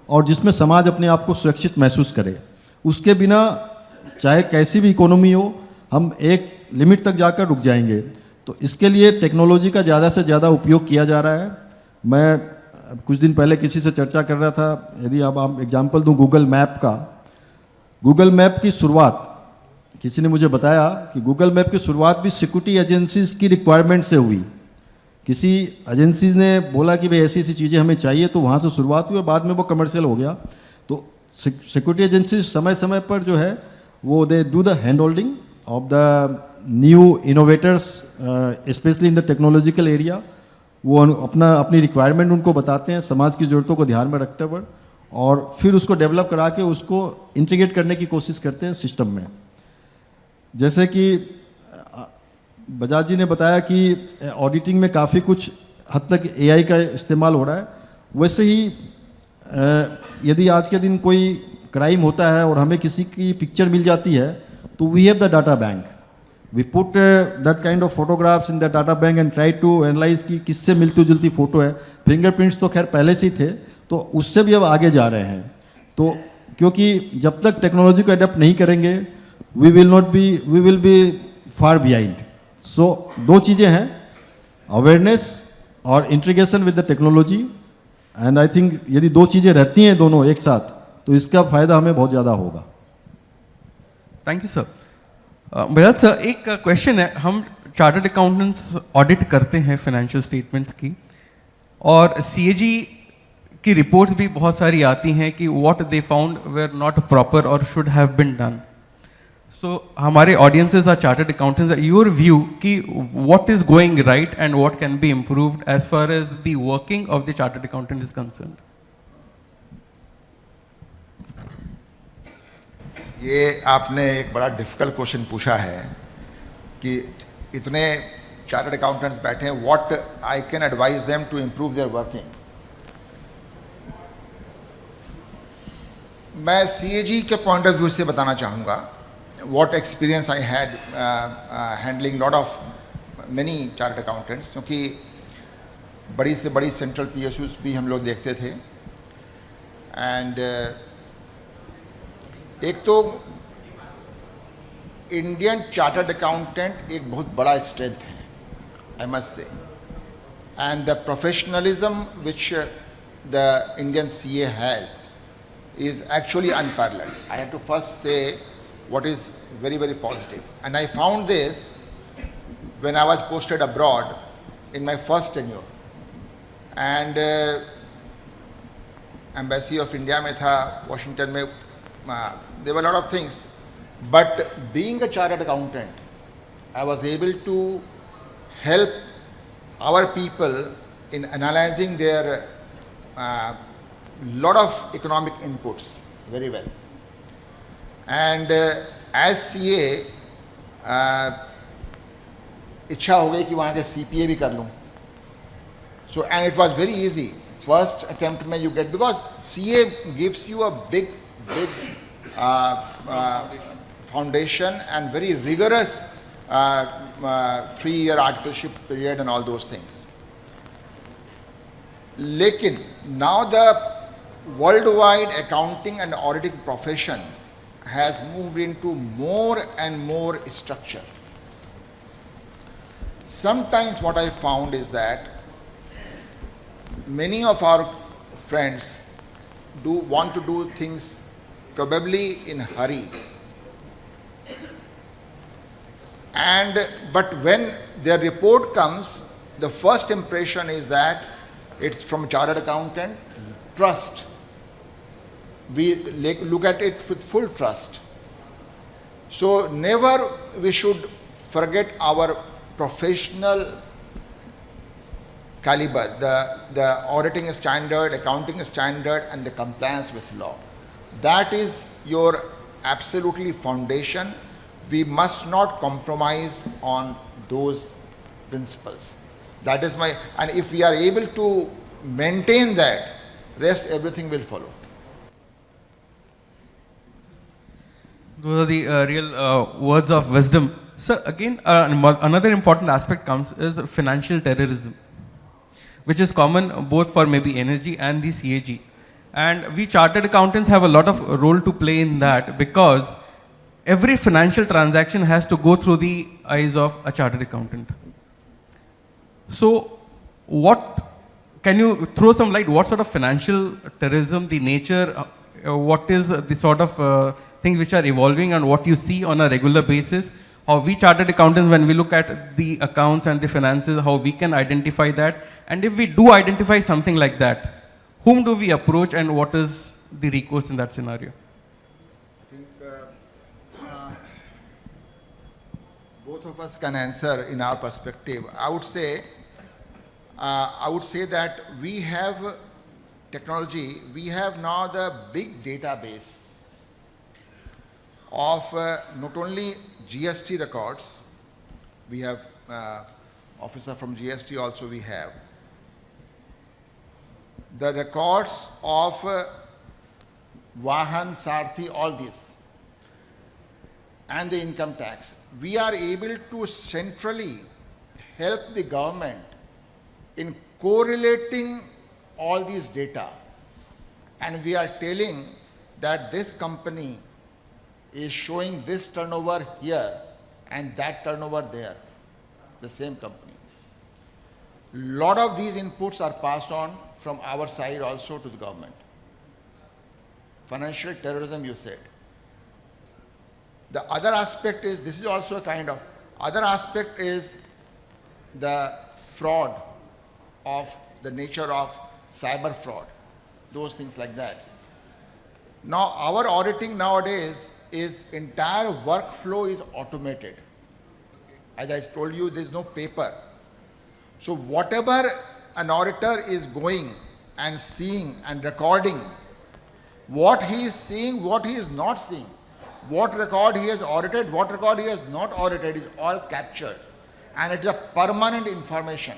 [SPEAKER 4] और जिसमें समाज अपने आप को सुरक्षित महसूस करे. उसके बिना चाहे कैसी भी इकोनॉमी हो, हम एक लिमिट तक जाकर रुक जाएंगे. तो इसके लिए टेक्नोलॉजी का ज़्यादा से ज़्यादा उपयोग किया जा रहा है. मैं कुछ दिन पहले किसी से चर्चा कर रहा था, यदि अब आप एग्जांपल दूं गूगल मैप का. गूगल मैप की शुरुआत, किसी ने मुझे बताया कि गूगल मैप की शुरुआत भी सिक्योरिटी एजेंसीज की रिक्वायरमेंट से हुई. किसी एजेंसीज ने बोला कि भाई ऐसी ऐसी चीज़ें हमें चाहिए, तो वहाँ से शुरुआत हुई और बाद में वो कमर्शियल हो गया. तो सिक्योरिटी एजेंसीज समय समय पर जो है वो they do the hand holding of the new innovators specially in the technological area. वो अपनी रिक्वायरमेंट उनको बताते हैं समाज की ज़रूरतों को ध्यान में रखते हुए, और फिर उसको डेवलप करा के उसको इंटीग्रेट करने की कोशिश करते हैं सिस्टम में. जैसे कि बजाज जी ने बताया कि ऑडिटिंग में काफ़ी कुछ हद तक AI का इस्तेमाल हो रहा है. वैसे ही यदि आज के दिन कोई क्राइम होता है और हमें किसी की पिक्चर मिल जाती है, तो we have the data bank. We put that kind of photographs in the data bank and try to analyze कि किससे मिलती जुलती फ़ोटो है. फिंगरप्रिंट्स तो खैर पहले से ही थे, तो उससे भी अब आगे जा रहे हैं. तो क्योंकि जब तक टेक्नोलॉजी को अडेप्ट नहीं करेंगे, we will be far behind. So 2 चीज़ें हैं, अवेयरनेस और integration with the technology. And I think यदि 2 चीज़ें रहती हैं दोनों एक साथ, तो इसका फ़ायदा हमें बहुत ज़्यादा होगा.
[SPEAKER 2] Thank you sir. Bajaj sir, एक क्वेश्चन है. हम चार्टर्ड अकाउंटेंट्स ऑडिट करते हैं फाइनेंशियल स्टेटमेंट्स की, और CAG की रिपोर्ट्स भी बहुत सारी आती हैं कि what they found were not proper और should have been done. So हमारे audiences are chartered accountants. Your view कि what is going right and what can be improved as far as the working of the chartered accountant is concerned.
[SPEAKER 3] ये आपने एक बड़ा difficult question पूछा है कि इतने चार्टर्ड अकाउंटेंट्स बैठे हैं, what I can advise them to improve their working. मैं CAG के पॉइंट ऑफ व्यू से बताना चाहूँगा what experience I had handling lot of many chartered accountants, क्योंकि बड़ी से बड़ी सेंट्रल PSUs भी हम लोग देखते थे. एंड एक तो इंडियन चार्टर्ड अकाउंटेंट एक बहुत बड़ा स्ट्रेंथ है, I must say. And the professionalism which the Indian CA has is actually unparalleled. I have to first say what is very, very positive. And I found this when I was posted abroad in my first tenure. And Embassy of India में था, Washington में, there were a lot of things. But being a chartered accountant, I was able to help our people in analyzing their lot of economic inputs very well. And as CA, इच्छा हो गई कि वहाँ के CPA भी कर लूँ. So, and it was very easy. First attempt mein you get, because CA gives you a big foundation and very rigorous 3-year articleship period and all those things. Lekin now the worldwide accounting and auditing profession has moved into more and more structure. Sometimes what I found is that many of our friends want to do things probably in hurry, but when their report comes, the first impression is that it's from chartered accountant, trust. We look at it with full trust. So never we should forget our professional caliber, the auditing standard, accounting standard, and the compliance with law. That is your absolutely foundation. We must not compromise on those principles. That is my, and if we are able to maintain that, rest everything will follow.
[SPEAKER 2] Those are the real words of wisdom. Sir, again, another important aspect comes is financial terrorism, which is common both for maybe energy and the CAG. And we chartered accountants have a lot of role to play in that, because every financial transaction has to go through the eyes of a chartered accountant. So what, can you throw some light, what sort of financial terrorism, the nature, what is the sort of things which are evolving and what you see on a regular basis? How we chartered accountants, when we look at the accounts and the finances, how we can identify that? And if we do identify something like that, whom do we approach and what is the recourse in that scenario?
[SPEAKER 3] I think both of us can answer in our perspective. I would say that we have technology, we have now the big database of not only GST records, we have officer from GST also we have, the records of Vahan, Sarthi, all this, and the income tax. We are able to centrally help the government in correlating all these data, and we are telling that this company is showing this turnover here and that turnover there, the same company. Lot of these inputs are passed on from our side also to the government. Financial terrorism, you said. The other aspect is, this is also a kind of, other aspect is the fraud of the nature of cyber fraud, those things like that. Now our auditing nowadays is entire workflow is automated. As I told you, there is no paper. So whatever an auditor is going and seeing and recording, what he is seeing, what he is not seeing, what record he has audited, what record he has not audited is all captured. And it is a permanent information.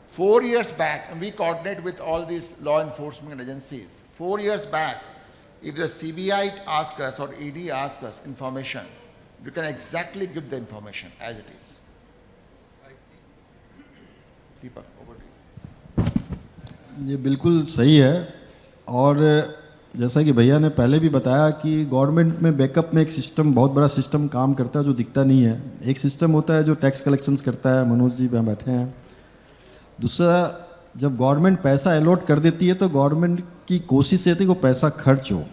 [SPEAKER 3] 4 years back, and we coordinate with all these law enforcement agencies. 4 years back, if the CBI asks us or ED asks us information, we can exactly give the information as it is. Deepak, over to you.
[SPEAKER 4] ये बिल्कुल सही है, और जैसा कि भैया ने पहले भी बताया कि गवर्नमेंट में बैकअप में एक सिस्टम, बहुत बड़ा सिस्टम काम करता है जो दिखता नहीं है. एक सिस्टम होता है जो टैक्स कलेक्शंस करता है, मनोज जी यहाँ बैठे हैं. दूसरा, जब गवर्नमेंट पैसा अलॉट कर देती है तो गवर्नमेंट की कोशिश रहती है कि वो पैसा खर्च हो.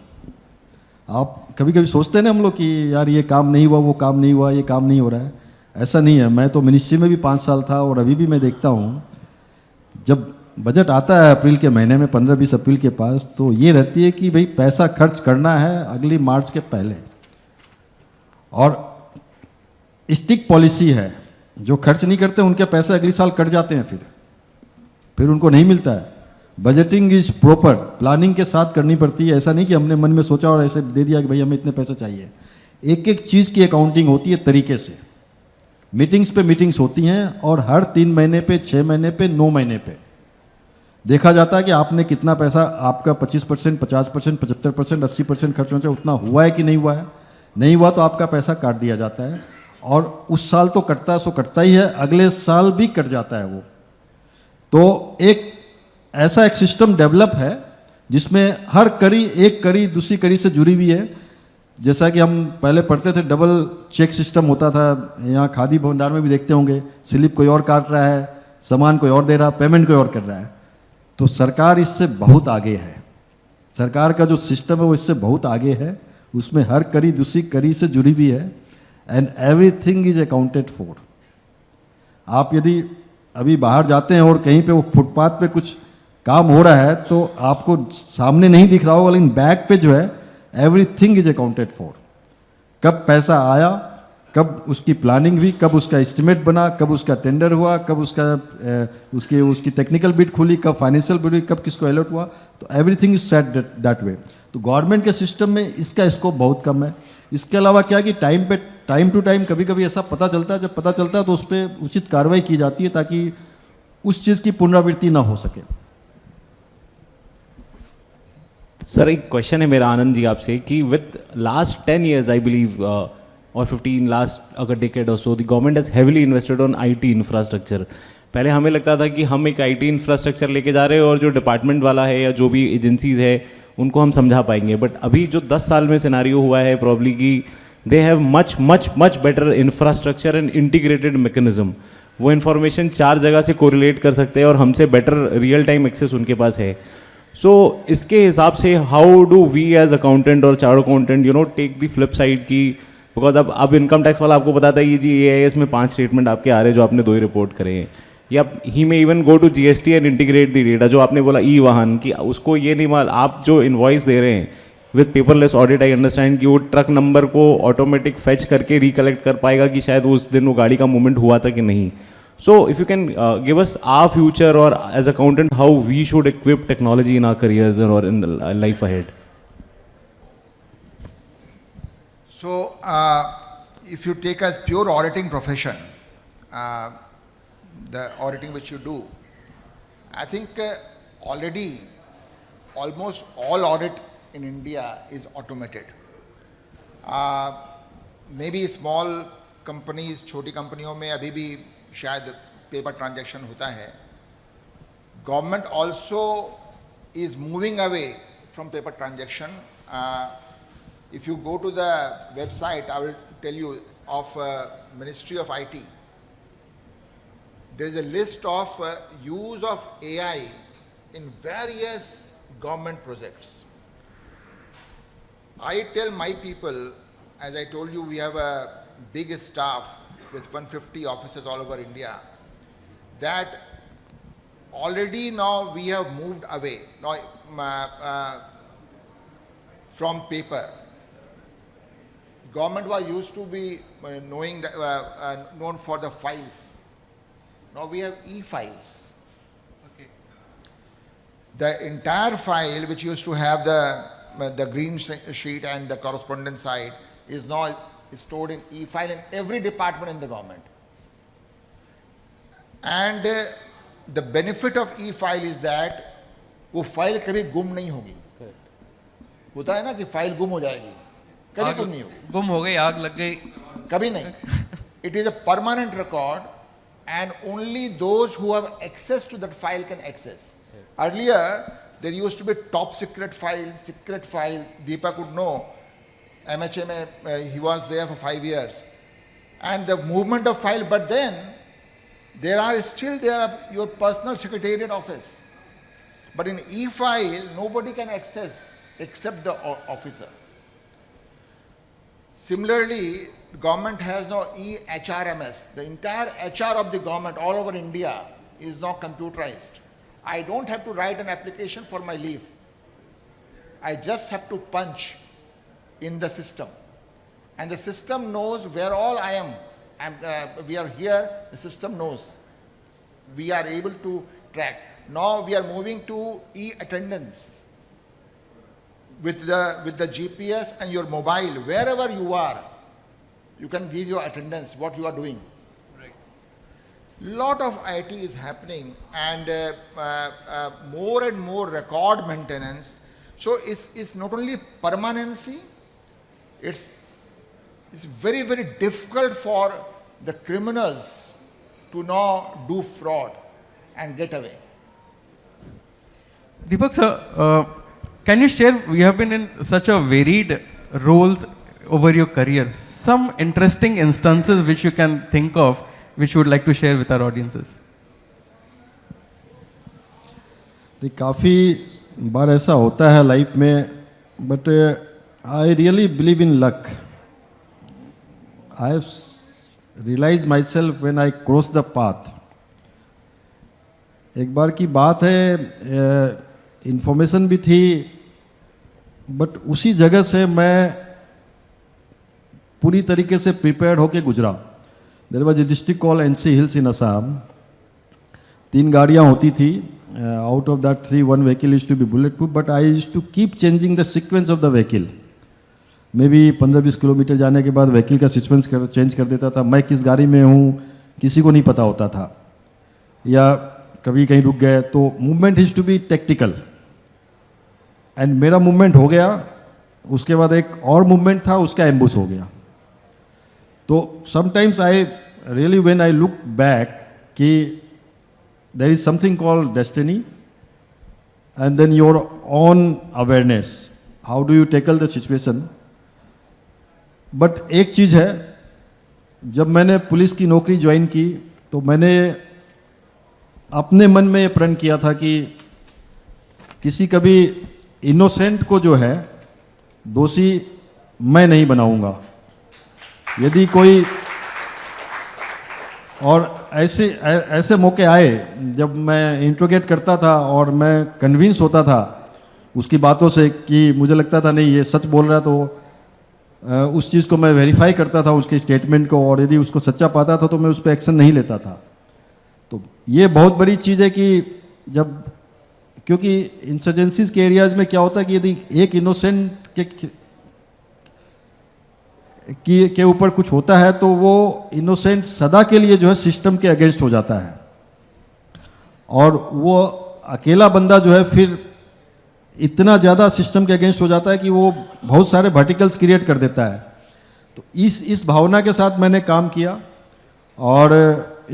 [SPEAKER 4] आप कभी कभी सोचते हैं ना हम लोग कि यार ये काम नहीं हुआ, वो काम नहीं हुआ, ये काम नहीं हो रहा है. ऐसा नहीं है. मैं तो मिनिस्ट्री में भी 5 साल था और अभी भी मैं देखता हूँ जब बजट आता है अप्रैल के महीने में, 15-20 अप्रैल के पास, तो ये रहती है कि भाई पैसा खर्च करना है अगली मार्च के पहले. और स्टिक पॉलिसी है जो खर्च नहीं करते उनके पैसे अगले साल कट जाते हैं, फिर उनको नहीं मिलता है। बजटिंग इज प्रॉपर, प्लानिंग के साथ करनी पड़ती है। ऐसा नहीं कि हमने मन में सोचा और ऐसे दे दिया कि भाई हमें इतने पैसे चाहिए। एक एक चीज़ की अकाउंटिंग होती है तरीके से। मीटिंग्स पे मीटिंग्स होती हैं और हर 3 महीने पे, 6 महीने पे, 9 महीने पे देखा जाता है कि आपने कितना पैसा, आपका 25%, 50%, 75%, 80% खर्च होना चाहिए, उतना हुआ है कि नहीं हुआ है। नहीं हुआ तो आपका पैसा काट दिया जाता है और उस साल तो कटता है, सो कटता ही है, अगले साल भी कट जाता है वो। तो एक ऐसा एक सिस्टम डेवलप है जिसमें हर कड़ी, एक कड़ी दूसरी कड़ी से जुड़ी हुई है। जैसा कि हम पहले पढ़ते थे, डबल चेक सिस्टम होता था। यहाँ खादी भंडार में भी देखते होंगे, स्लिप कोई और काट रहा है, सामान कोई और दे रहा है, पेमेंट कोई और कर रहा है। तो सरकार इससे बहुत आगे है। सरकार का जो सिस्टम है वो इससे बहुत आगे है। उसमें हर कड़ी दूसरी कड़ी से जुड़ी हुई है and everything is accounted for. आप यदि अभी बाहर जाते हैं और कहीं पे वो फुटपाथ पे कुछ काम हो रहा है तो आपको सामने नहीं दिख रहा होगा, लेकिन बैक पे जो है एवरीथिंग इज अकाउंटेड फॉर। कब पैसा आया, कब उसकी प्लानिंग हुई, कब उसका एस्टिमेट बना, कब उसका टेंडर हुआ, कब उसकी टेक्निकल बिड खुली, कब फाइनेंशियल बिड हुई, कब किसको अलर्ट हुआ। तो everything is set that way. तो गवर्नमेंट के सिस्टम में इसका स्कोप बहुत कम है। इसके अलावा क्या कि टाइम टू टाइम कभी कभी ऐसा पता चलता है, जब पता चलता है तो उस पर उचित कार्रवाई की जाती है ताकि उस चीज़ की पुनरावृत्ति ना हो सके।
[SPEAKER 1] सर एक क्वेश्चन है मेरा आनंद जी आपसे कि with last 10 years I believe और 15 लास्ट अगर डेकेड और so the government has heavily invested on IT infrastructure. पहले हमें लगता था कि हम एक आईटी इंफ्रास्ट्रक्चर लेके जा रहे हैं और जो डिपार्टमेंट वाला है या जो भी एजेंसीज है उनको हम समझा पाएंगे, बट अभी जो 10 साल में सिनारियो हुआ है प्रॉब्ली कि they have much much much better infrastructure and integrated mechanism. वो इन्फॉर्मेशन 4 जगह से कोरिलेट कर सकते हैं और हमसे बेटर रियल टाइम एक्सेस उनके पास है। सो इसके हिसाब से how do we as accountant और chartered accountant take the flip side की, बिकॉज अब इनकम टैक्स वाला आपको बताता है ये जी AIS में 5 स्टेटमेंट आपके आ रहे हैं जो आपने 2 ही रिपोर्ट करे हैं, या ही में even go to GST and integrate the data जो आपने बोला ई वाहन की, उसको ये नहीं माल आप जो इन्वॉइस दे रहे हैं with paperless audit. I understand कि वो ट्रक नंबर को ऑटोमेटिक फेच करके रिकलेक्ट कर पाएगा कि शायद उस दिन वो गाड़ी का मूवमेंट हुआ था कि नहीं। So if you can give us our future or as accountant how we should equip technology in our careers or in life ahead.
[SPEAKER 3] So, if you take as pure auditing profession, the auditing which you do, I think already almost all audit in India is automated. Maybe small companies, छोटी कंपनियों में अभी भी शायद paper transaction होता है। Government also is moving away from paper transaction. If you go to the website I will tell you of ministry of IT, there is a list of use of AI in various government projects. I tell my people, as I told you, we have a big staff with 150 offices all over India, that already now we have moved away now from paper. Government was used to be knowing that, known for the files. Now we have e-files.
[SPEAKER 2] Okay.
[SPEAKER 3] The entire file which used to have the green sheet and the correspondence side is now stored in e-file in every department in the government. And the benefit of e-file is that वो file कभी गुम नहीं होगी। होता है ना कि file गुम हो जाएगी, कभी गुम नहीं होगी।
[SPEAKER 2] गुम हो गई, आग लग गई,
[SPEAKER 3] कभी नहीं। It is a permanent record and only those who have access to that file can access. Earlier there used to be top secret file, Deepak would know, MHA में he was there for 5 years, and the movement of file, but then there are your personal secretariat office, but in e-file nobody can access except the officer. Similarly, government has now e-HRMS. The entire HR of the government all over India is now computerized. I don't have to write an application for my leave. I just have to punch in the system, and the system knows where all I am we are here, the system knows. We are able to track. Now we are moving to e-attendance with the GPS and your mobile, wherever you are, you can give your attendance, what you are doing. Lot of IT is happening, and more and more record maintenance. So it's not only permanency, it's very, very difficult for the criminals to now do fraud and get away.
[SPEAKER 2] Deepak sir, can you share, you have been in such a varied roles over your career, some interesting instances which you can think of, which you would like to share with our audiences?
[SPEAKER 4] काफ़ी बार ऐसा होता है life में, but I really believe in luck. I have realize myself when I cross the path. एक बार की बात है, इंफॉर्मेशन भी थी, बट उसी जगह से मैं पूरी तरीके से प्रिपेयर्ड होके गुजरा. There was a district call NC hills in Assam. 3 गाड़ियाँ होती थी. Out of that 3, 1 vehicle used to be bulletproof, but I used to keep changing the sequence of the vehicle. Maybe 15-20 kilometre जाने के बाद व्हीकल का sequence change कर देता था. मैं किस गाड़ी में हूँ किसी को नहीं पता होता था, या कभी कहीं रुक गए तो movement is to be tactical. And मेरा मूवमेंट हो गया, उसके बाद एक और मूवमेंट था, उसका एम्बुश हो गया. तो sometimes I really when I look back कि there is something called destiny, and then your own awareness, how do you tackle the situation. But एक चीज़ है, जब मैंने पुलिस की नौकरी ज्वाइन की तो मैंने अपने मन में ये प्रण किया था कि किसी कभी इनोसेंट को जो है दोषी मैं नहीं बनाऊंगा. यदि कोई, और ऐसे मौके आए जब मैं इंट्रोगेट करता था और मैं कन्विंस होता था उसकी बातों से कि मुझे लगता था नहीं ये सच बोल रहा है, तो उस चीज़ को मैं वेरीफाई करता था उसके स्टेटमेंट को, और यदि उसको सच्चा पाता था तो मैं उस पर एक्शन नहीं लेता था. तो ये बहुत बड़ी चीज़ है कि जब, क्योंकि इंसर्जेंसीज के एरियाज में क्या होता है कि यदि एक इनोसेंट के ऊपर कुछ होता है तो वो इनोसेंट सदा के लिए जो है सिस्टम के अगेंस्ट हो जाता है, और वो अकेला बंदा जो है फिर इतना ज़्यादा सिस्टम के अगेंस्ट हो जाता है कि वो बहुत सारे वर्टिकल्स क्रिएट कर देता है. तो इस भावना के साथ मैंने काम किया, और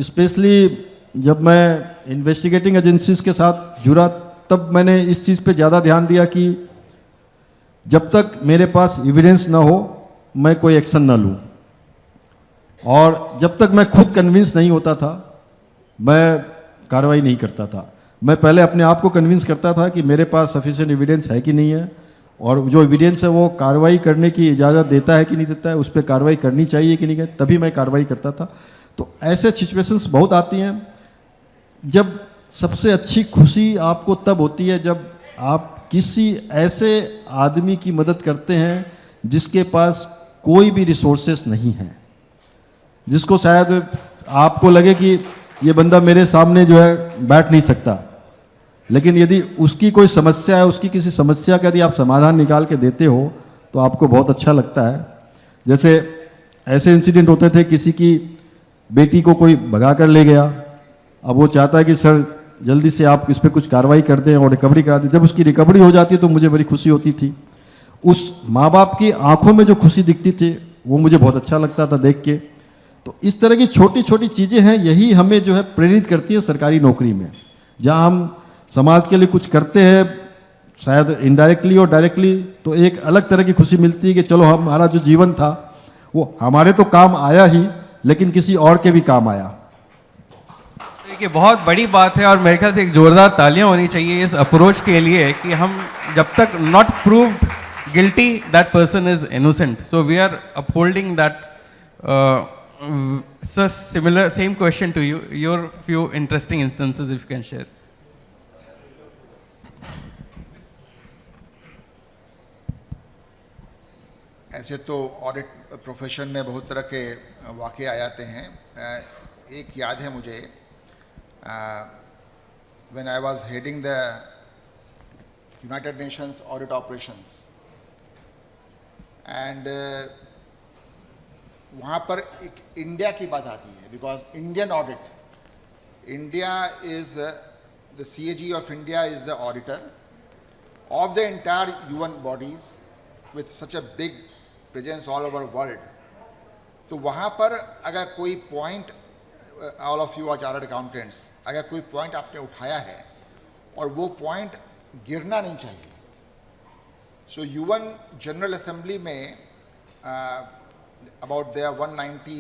[SPEAKER 4] स्पेशली जब मैं इन्वेस्टिगेटिंग एजेंसीज के साथ जुड़ा तब मैंने इस चीज़ पे ज़्यादा ध्यान दिया कि जब तक मेरे पास एविडेंस ना हो मैं कोई एक्शन ना लूँ, और जब तक मैं खुद कन्विंस नहीं होता था मैं कार्रवाई नहीं करता था. मैं पहले अपने आप को कन्विंस करता था कि मेरे पास सफिशिएंट एविडेंस है कि नहीं है, और जो एविडेंस है वो कार्रवाई करने की इजाज़त देता है कि नहीं देता है, उस पर कार्रवाई करनी चाहिए कि नहीं, तभी मैं कार्रवाई करता था. तो ऐसे सिचुएशंस बहुत आती हैं. जब सबसे अच्छी खुशी आपको तब होती है जब आप किसी ऐसे आदमी की मदद करते हैं जिसके पास कोई भी रिसोर्सेस नहीं हैं, जिसको शायद आपको लगे कि ये बंदा मेरे सामने जो है बैठ नहीं सकता, लेकिन यदि उसकी कोई समस्या है, उसकी किसी समस्या का यदि आप समाधान निकाल के देते हो तो आपको बहुत अच्छा लगता है. जैसे ऐसे इंसिडेंट होते थे, किसी की बेटी को कोई भगा कर ले गया, अब वो चाहता है कि सर जल्दी से आप इस पर कुछ कार्रवाई कर दें और रिकवरी करा दें. जब उसकी रिकवरी हो जाती है तो मुझे बड़ी खुशी होती थी. उस माँ बाप की आंखों में जो खुशी दिखती थी वो मुझे बहुत अच्छा लगता था देख के. तो इस तरह की छोटी छोटी चीज़ें हैं, यही हमें जो है प्रेरित करती है सरकारी नौकरी में, जहाँ हम समाज के लिए कुछ करते हैं, शायद इनडायरेक्टली और डायरेक्टली, तो एक अलग तरह की खुशी मिलती है कि चलो हमारा जो जीवन था वो हमारे तो काम आया ही, लेकिन किसी और के भी काम आया.
[SPEAKER 2] देखिए बहुत बड़ी बात है, और मेरे ख्याल से एक जोरदार तालियां होनी चाहिए इस अप्रोच के लिए कि हम जब तक not proved guilty, that person is innocent. So we are upholding that. So similar, same question to you. Your few interesting instances, if you can share.
[SPEAKER 3] ऐसे तो ऑडिट प्रोफेशन में बहुत तरह के वाक़े आ जाते हैं। एक याद है मुझे, when I was heading the United Nations audit operations, and वहाँ पर एक इंडिया की बात आती है, because Indian audit, India is the CAG of India is the auditor of the entire UN bodies with such a big presence all over world. तो वहाँ पर अगर कोई point, all of you are chartered accountants, अगर कोई point आपने उठाया है और वो पॉइंट गिरना नहीं चाहिए, सो UN जनरल असेंबली में about there 190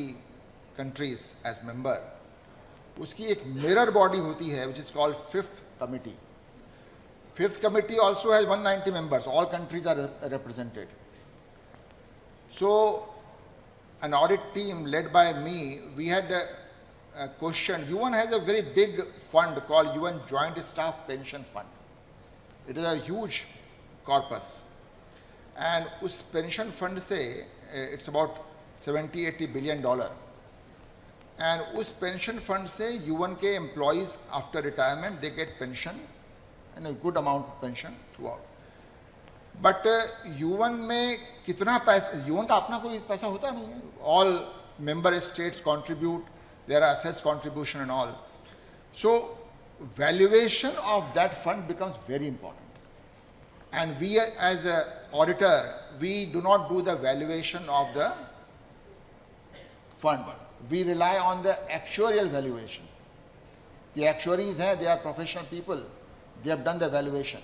[SPEAKER 3] countries as member, उसकी एक मिरर बॉडी होती है which is called fifth committee. Fifth committee also has 190 members. All countries are represented. So, an audit team led by me, we had a question. UN has a very big fund called UN Joint Staff Pension Fund. It is a huge corpus. And us pension fund se, it's about $70-80 billion. And us pension fund se, UN ke employees after retirement, they get pension. And a good amount of pension throughout. But UN में कितना पैसा, UN का अपना कोई पैसा होता नहीं है. All member states contribute, there are assessed contribution and all. So valuation of that fund becomes very important. And we as a auditor, we do not do the valuation of the fund. We rely on the actuarial valuation. The actuaries हैं, they are professional people. They have done the evaluation.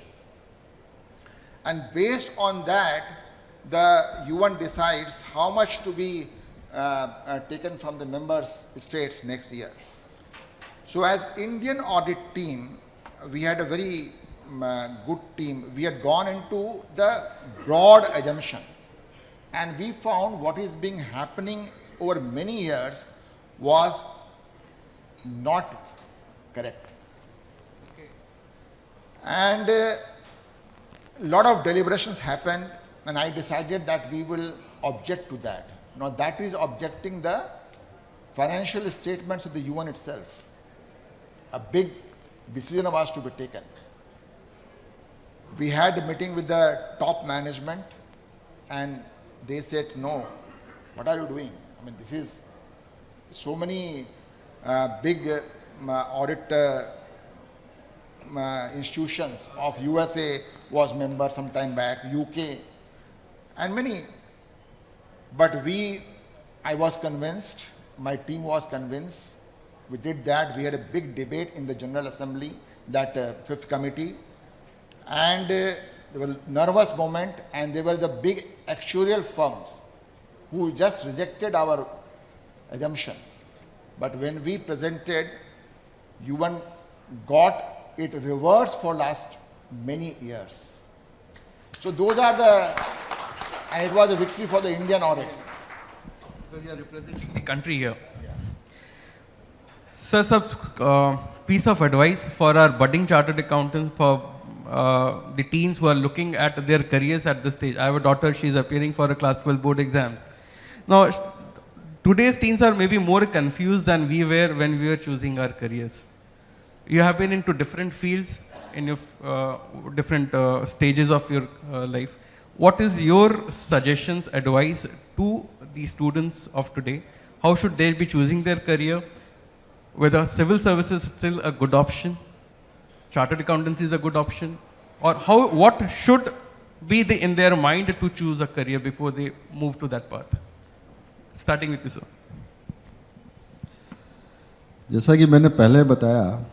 [SPEAKER 3] And based on that, the UN decides how much to be taken from the member states next year. So as Indian audit team, we had a very good team. We had gone into the broad assumption. And we found what is being happening over many years was not correct. And a lot of deliberations happened, and I decided that we will object to that. Now that is objecting the financial statements of the UN itself. A big decision was to be taken. We had a meeting with the top management, and they said, no, what are you doing? I mean, this is so many big audit institutions of USA was member some time back, UK, and many. But I was convinced, my team was convinced. We did that. We had a big debate in the General Assembly, that fifth committee, and there were nervous moment, and there were the big actuarial firms who just rejected our assumption. But when we presented, UN got it reversed for last many years. So those are and it was a victory for the Indian audit.
[SPEAKER 2] Because you are representing the country here. Sir, some piece of advice for our budding chartered accountants, for the teens who are looking at their careers at this stage. I have a daughter, she is appearing for a class 12 board exams. Now, today's teens are maybe more confused than we were when we were choosing our careers. You have been into different fields in your different stages of your life. What is your suggestions, advice to the students of today? How should they be choosing their career? Whether civil services is still a good option, chartered accountancy is a good option, or what should be in their mind to choose a career before they move to that path? Starting with you, sir.
[SPEAKER 4] जैसा कि मैंने पहले बताया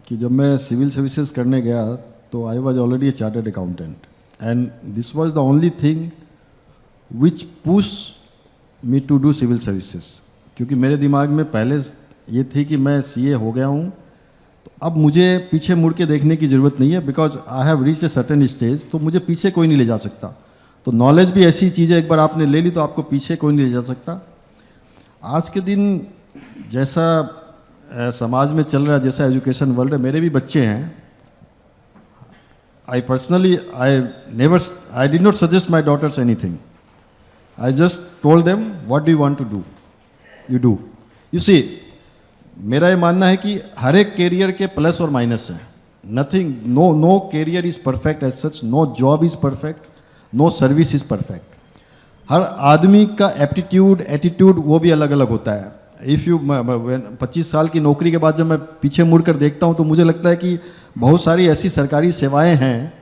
[SPEAKER 4] कि जब मैं civil services करने गया तो I was already a chartered accountant, and this was the only thing which push me to do civil services. क्योंकि मेरे दिमाग में पहले ये थी कि मैं सीए हो गया हूँ, तो अब मुझे पीछे मुड़ के देखने की ज़रूरत नहीं है, because I have reach a certain stage. तो मुझे पीछे कोई नहीं ले जा सकता. तो नॉलेज भी ऐसी चीज़ है, एक बार आपने ले ली तो आपको पीछे कोई नहीं ले जा सकता. आज के दिन जैसा समाज में चल रहा है, जैसा एजुकेशन वर्ल्ड है, मेरे भी बच्चे हैं. I personally I did not suggest my daughters anything. I just told them, what do you want to do? You do. You see, मेरा ये मानना है कि हर एक कैरियर के प्लस और माइनस हैं. Nothing, no career is perfect as such, no job is perfect, no service is perfect. हर आदमी का एप्टीट्यूड, एटीट्यूड वो भी अलग अलग होता है. इफ़ यू 25 साल की नौकरी के बाद जब मैं पीछे मुड़ कर देखता हूँ तो मुझे लगता है कि बहुत सारी ऐसी सरकारी सेवाएं हैं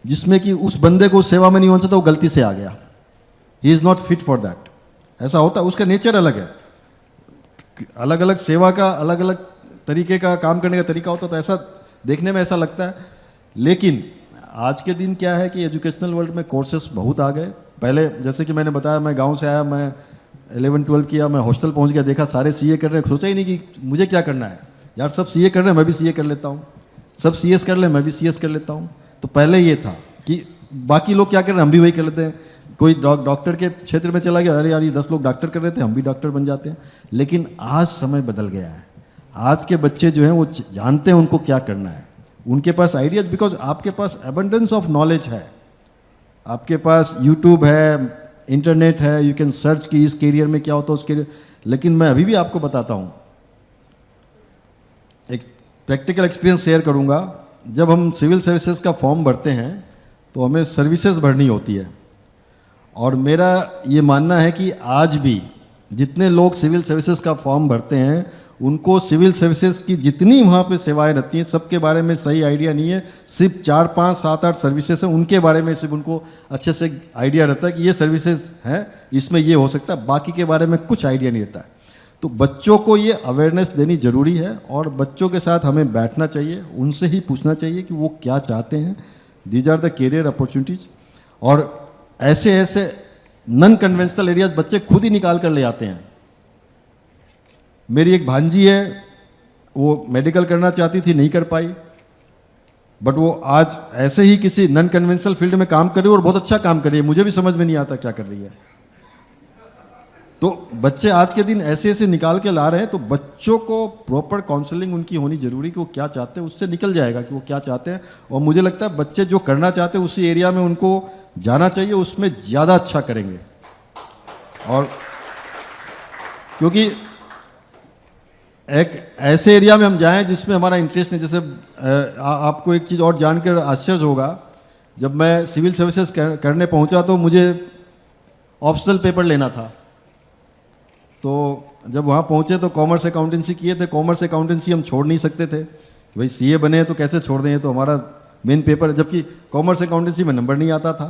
[SPEAKER 4] जिसमें कि उस बंदे को उस सेवा में नहीं होना चाहिए, वो गलती से आ गया. He is not fit for that. ऐसा होता है, उसका नेचर अलग है. अलग अलग सेवा का अलग अलग तरीके का काम करने का तरीका होता है, तो ऐसा देखने में ऐसा लगता है. लेकिन आज के दिन क्या है कि एजुकेशनल वर्ल्ड में कोर्सेस बहुत आ गए. पहले जैसे कि मैंने बताया, मैं गांव से आया, मैं 11-12 किया, मैं हॉस्टल पहुंच गया, देखा सारे सीए कर रहे हैं, सोचा ही नहीं कि मुझे क्या करना है. यार सब सीए कर रहे हैं, मैं भी सीए कर लेता हूँ. सब सीएस कर ले, मैं भी सीएस कर लेता हूँ. तो पहले ये था कि बाकी लोग क्या कर रहे हैं, हम भी वही कर लेते हैं. कोई डॉक्टर के क्षेत्र में चला गया, अरे यार ये 10 लोग डॉक्टर कर रहे थे, हम भी डॉक्टर बन जाते हैं. लेकिन आज समय बदल गया है. आज के बच्चे जो हैं वो जानते हैं उनको क्या करना है. उनके पास आइडियाज, बिकॉज आपके पास एबंडेंस ऑफ नॉलेज है. आपके पास यूट्यूब है, इंटरनेट है, यू कैन सर्च कि इस कैरियर में क्या होता है, उस कैरियर. लेकिन मैं अभी भी आपको बताता हूँ, एक प्रैक्टिकल एक्सपीरियंस शेयर करूँगा. जब हम सिविल सर्विसेज का फॉर्म भरते हैं तो हमें सर्विसेज भरनी होती है. और मेरा ये मानना है कि आज भी जितने लोग सिविल सर्विसेज का फॉर्म भरते हैं उनको सिविल सर्विसेज की जितनी वहाँ पे सेवाएं रहती हैं सबके बारे में सही आइडिया नहीं है. सिर्फ 4, 5, 7, 8 सर्विसेज हैं, उनके बारे में सिर्फ उनको अच्छे से आइडिया रहता है कि ये सर्विसेज हैं, इसमें ये हो सकता है. बाकी के बारे में कुछ आइडिया नहीं रहता है. तो बच्चों को ये अवेयरनेस देनी ज़रूरी है और बच्चों के साथ हमें बैठना चाहिए, उनसे ही पूछना चाहिए कि वो क्या चाहते हैं. These are the career opportunities. और ऐसे ऐसे नॉन कन्वेंशनल एरियाज बच्चे खुद ही निकाल कर ले आते हैं. मेरी एक भांजी है, वो मेडिकल करना चाहती थी, नहीं कर पाई, बट वो आज ऐसे ही किसी नॉन कन्वेंशनल फील्ड में काम कर रही है और बहुत अच्छा काम कर रही है. मुझे भी समझ में नहीं आता क्या कर रही है. तो बच्चे आज के दिन ऐसे ऐसे निकाल के ला रहे हैं. तो बच्चों को प्रॉपर काउंसलिंग उनकी होनी जरूरी कि वो क्या चाहते हैं, उससे निकल जाएगा कि वो क्या चाहते हैं. और मुझे लगता है बच्चे जो करना चाहते हैं उसी एरिया में उनको जाना चाहिए, उसमें ज़्यादा अच्छा करेंगे. और क्योंकि एक ऐसे एरिया में हम जाएं जिसमें हमारा इंटरेस्ट नहीं. जैसे आपको एक चीज़ और जानकर आश्चर्य होगा, जब मैं सिविल सर्विसेज करने पहुंचा तो मुझे ऑप्शनल पेपर लेना था. तो जब वहाँ पहुँचे तो कॉमर्स अकाउंटेंसी किए थे. कॉमर्स अकाउंटेंसी हम छोड़ नहीं सकते थे, भाई सीए बने हैं तो कैसे छोड़ दें, तो हमारा मेन पेपर, जबकि कॉमर्स अकाउंटेंसी में नंबर नहीं आता था.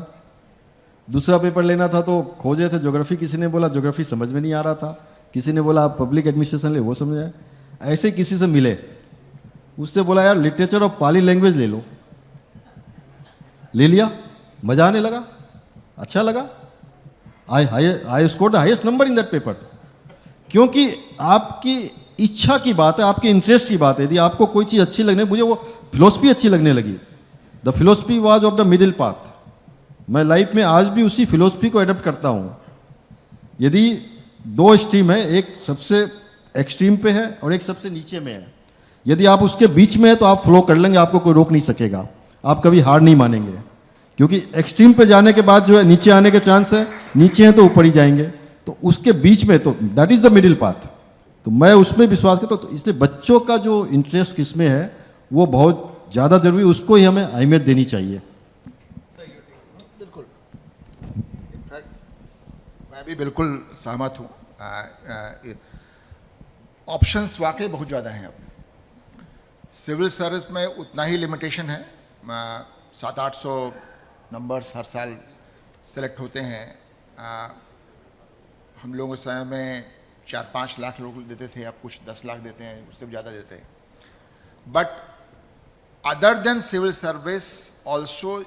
[SPEAKER 4] दूसरा पेपर लेना था तो खोजे थे ज्योग्राफी, किसी ने बोला ज्योग्राफी समझ में नहीं आ रहा था, किसी ने बोला आप पब्लिक एडमिनिस्ट्रेशन ले, वो समझ आया. ऐसे किसी से मिले, उससे बोला यार लिटरेचर ऑफ पाली लैंग्वेज ले लो. ले लिया, मजा आने लगा, अच्छा लगा. I score the highest number in that paper. क्योंकि आपकी इच्छा की बात है, आपके इंटरेस्ट की बात है. यदि आपको कोई चीज़ अच्छी लगने, मुझे वो फिलोसफी अच्छी लगने लगी. The philosophy was of the middle path. मैं लाइफ में आज भी उसी फिलोसफी को एडप्ट करता हूँ. यदि 2 स्ट्रीम है, एक सबसे एक्सट्रीम पे है और एक सबसे नीचे में है, यदि आप उसके बीच में है तो आप फ्लो कर लेंगे, आपको कोई रोक नहीं सकेगा. आप कभी हार नहीं मानेंगे, क्योंकि एक्सट्रीम पे जाने के बाद जो है नीचे आने के चांस है, नीचे हैं तो ऊपर ही जाएंगे. तो उसके बीच में तो that is the middle path. तो मैं उसमें विश्वास करता हूँ. तो इसलिए बच्चों का जो इंटरेस्ट किसमें है वो बहुत ज़्यादा जरूरी, उसको ही हमें अहमियत देनी चाहिए.
[SPEAKER 3] बिल्कुल, इनफैक्ट मैं भी बिल्कुल सहमत हूँ. ऑप्शंस वाकई बहुत ज़्यादा हैं. अब सिविल सर्विस में उतना ही लिमिटेशन है. 700-800 नंबर्स हर साल सेलेक्ट होते हैं. हम लोगों के समय में 4-5 लाख लोग देते थे, अब कुछ 10 लाख देते हैं, उससे भी ज़्यादा देते हैं. But other than civil service also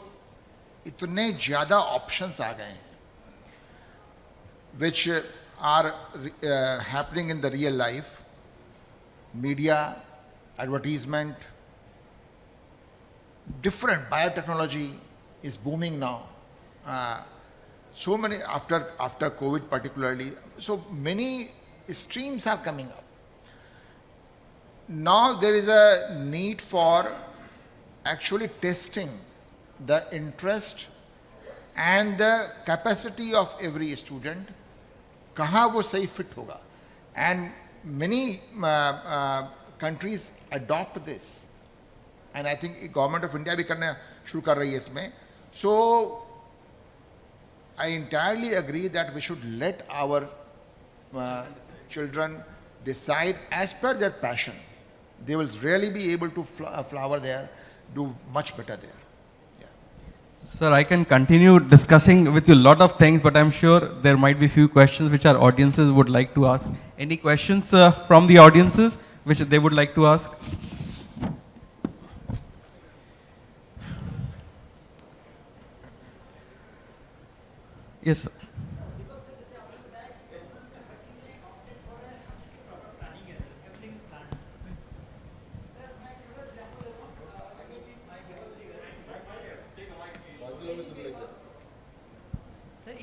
[SPEAKER 3] इतने ज़्यादा ऑप्शंस आ गए हैं which are happening in the real life. Media, advertisement, different biotechnology is booming now. So many after COVID particularly, so many streams are coming up. Now there is a need for actually testing the interest and the capacity of every student, कहाँ वो सही fit होगा. And many countries adopt this. And I think government of India भी करना शुरू कर रही है इसमें. So I entirely agree that we should let our children decide as per their passion. They will really be able to flower there, do much better there.
[SPEAKER 2] Sir, I can continue discussing with you a lot of things, but I'm sure there might be few questions which our audiences would like to ask. Any questions from the audiences which they would like to ask? Yes, sir.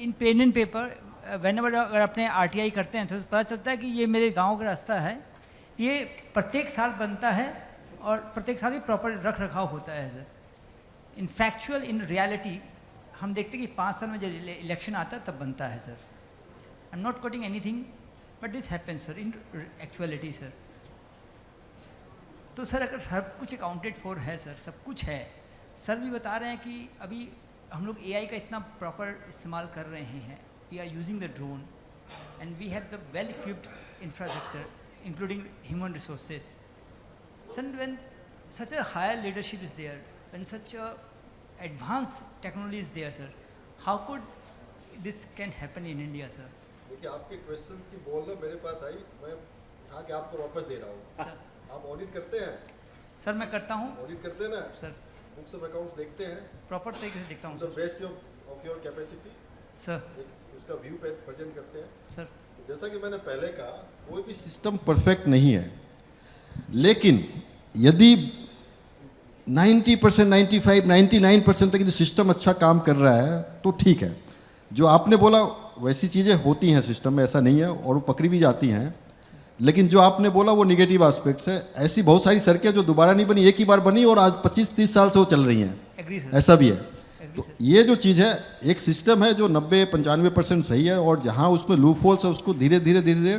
[SPEAKER 5] In pen and paper whenever अगर अपने RTI करते हैं तो पता चलता है कि ये मेरे गांव का रास्ता है, ये प्रत्येक साल बनता है और प्रत्येक साल ही प्रॉपर रख रखाव होता है sir. In factual in reality हम देखते हैं कि 5 साल में जब इलेक्शन आता है तब बनता है sir. I am not coating anything but this happens sir in actuality sir. तो सर अगर सब कुछ अकाउंटेड फॉर है सर, सब कुछ है, सर भी बता रहे हैं कि अभी हम लोग एआई का इतना प्रॉपर इस्तेमाल कर रहे हैं, we are using the drone and we have the well equipped infrastructure including human resources. Sir when such a higher leadership is there, when such a advance technology is there sir, how could this can happen in India sir?
[SPEAKER 4] देखिए आपके questions की बोल ना मेरे पास आई, मैं उठा के आपको वापस दे रहा हूँ.
[SPEAKER 5] सर
[SPEAKER 4] आप ऑडिट करते हैं?
[SPEAKER 5] सर मैं करता हूँ
[SPEAKER 4] ऑडिट करते हैं ना
[SPEAKER 5] सर,
[SPEAKER 4] बुक्स ऑफ अकाउंट्स देखते हैं
[SPEAKER 5] प्रॉपर तरीके से देखता हूँ
[SPEAKER 4] the
[SPEAKER 5] sir.
[SPEAKER 4] Best of your capacity
[SPEAKER 5] sir
[SPEAKER 4] एक उसका व्यू प्रेजेंट करते हैं.
[SPEAKER 5] सर
[SPEAKER 4] जैसा कि मैंने पहले कहा, कोई भी सिस्टम परफेक्ट नहीं है, लेकिन यदि 90%, 95%, 99% तक यदि सिस्टम अच्छा काम कर रहा है तो ठीक है. जो आपने बोला वैसी चीज़ें होती हैं सिस्टम में, ऐसा नहीं है, और वो पकड़ी भी जाती हैं. लेकिन जो आपने बोला वो निगेटिव एस्पेक्ट्स है. ऐसी बहुत सारी सड़कें जो दोबारा नहीं बनी, एक ही बार बनी और आज 25-30 साल से वो चल रही हैं,
[SPEAKER 5] एग्री सर.
[SPEAKER 4] ऐसा भी है.
[SPEAKER 5] एग्री
[SPEAKER 4] तो
[SPEAKER 5] सर.
[SPEAKER 4] ये जो चीज़ है, एक सिस्टम है जो 90-95% सही है, और जहाँ उसमें लूप होल्स है उसको धीरे धीरे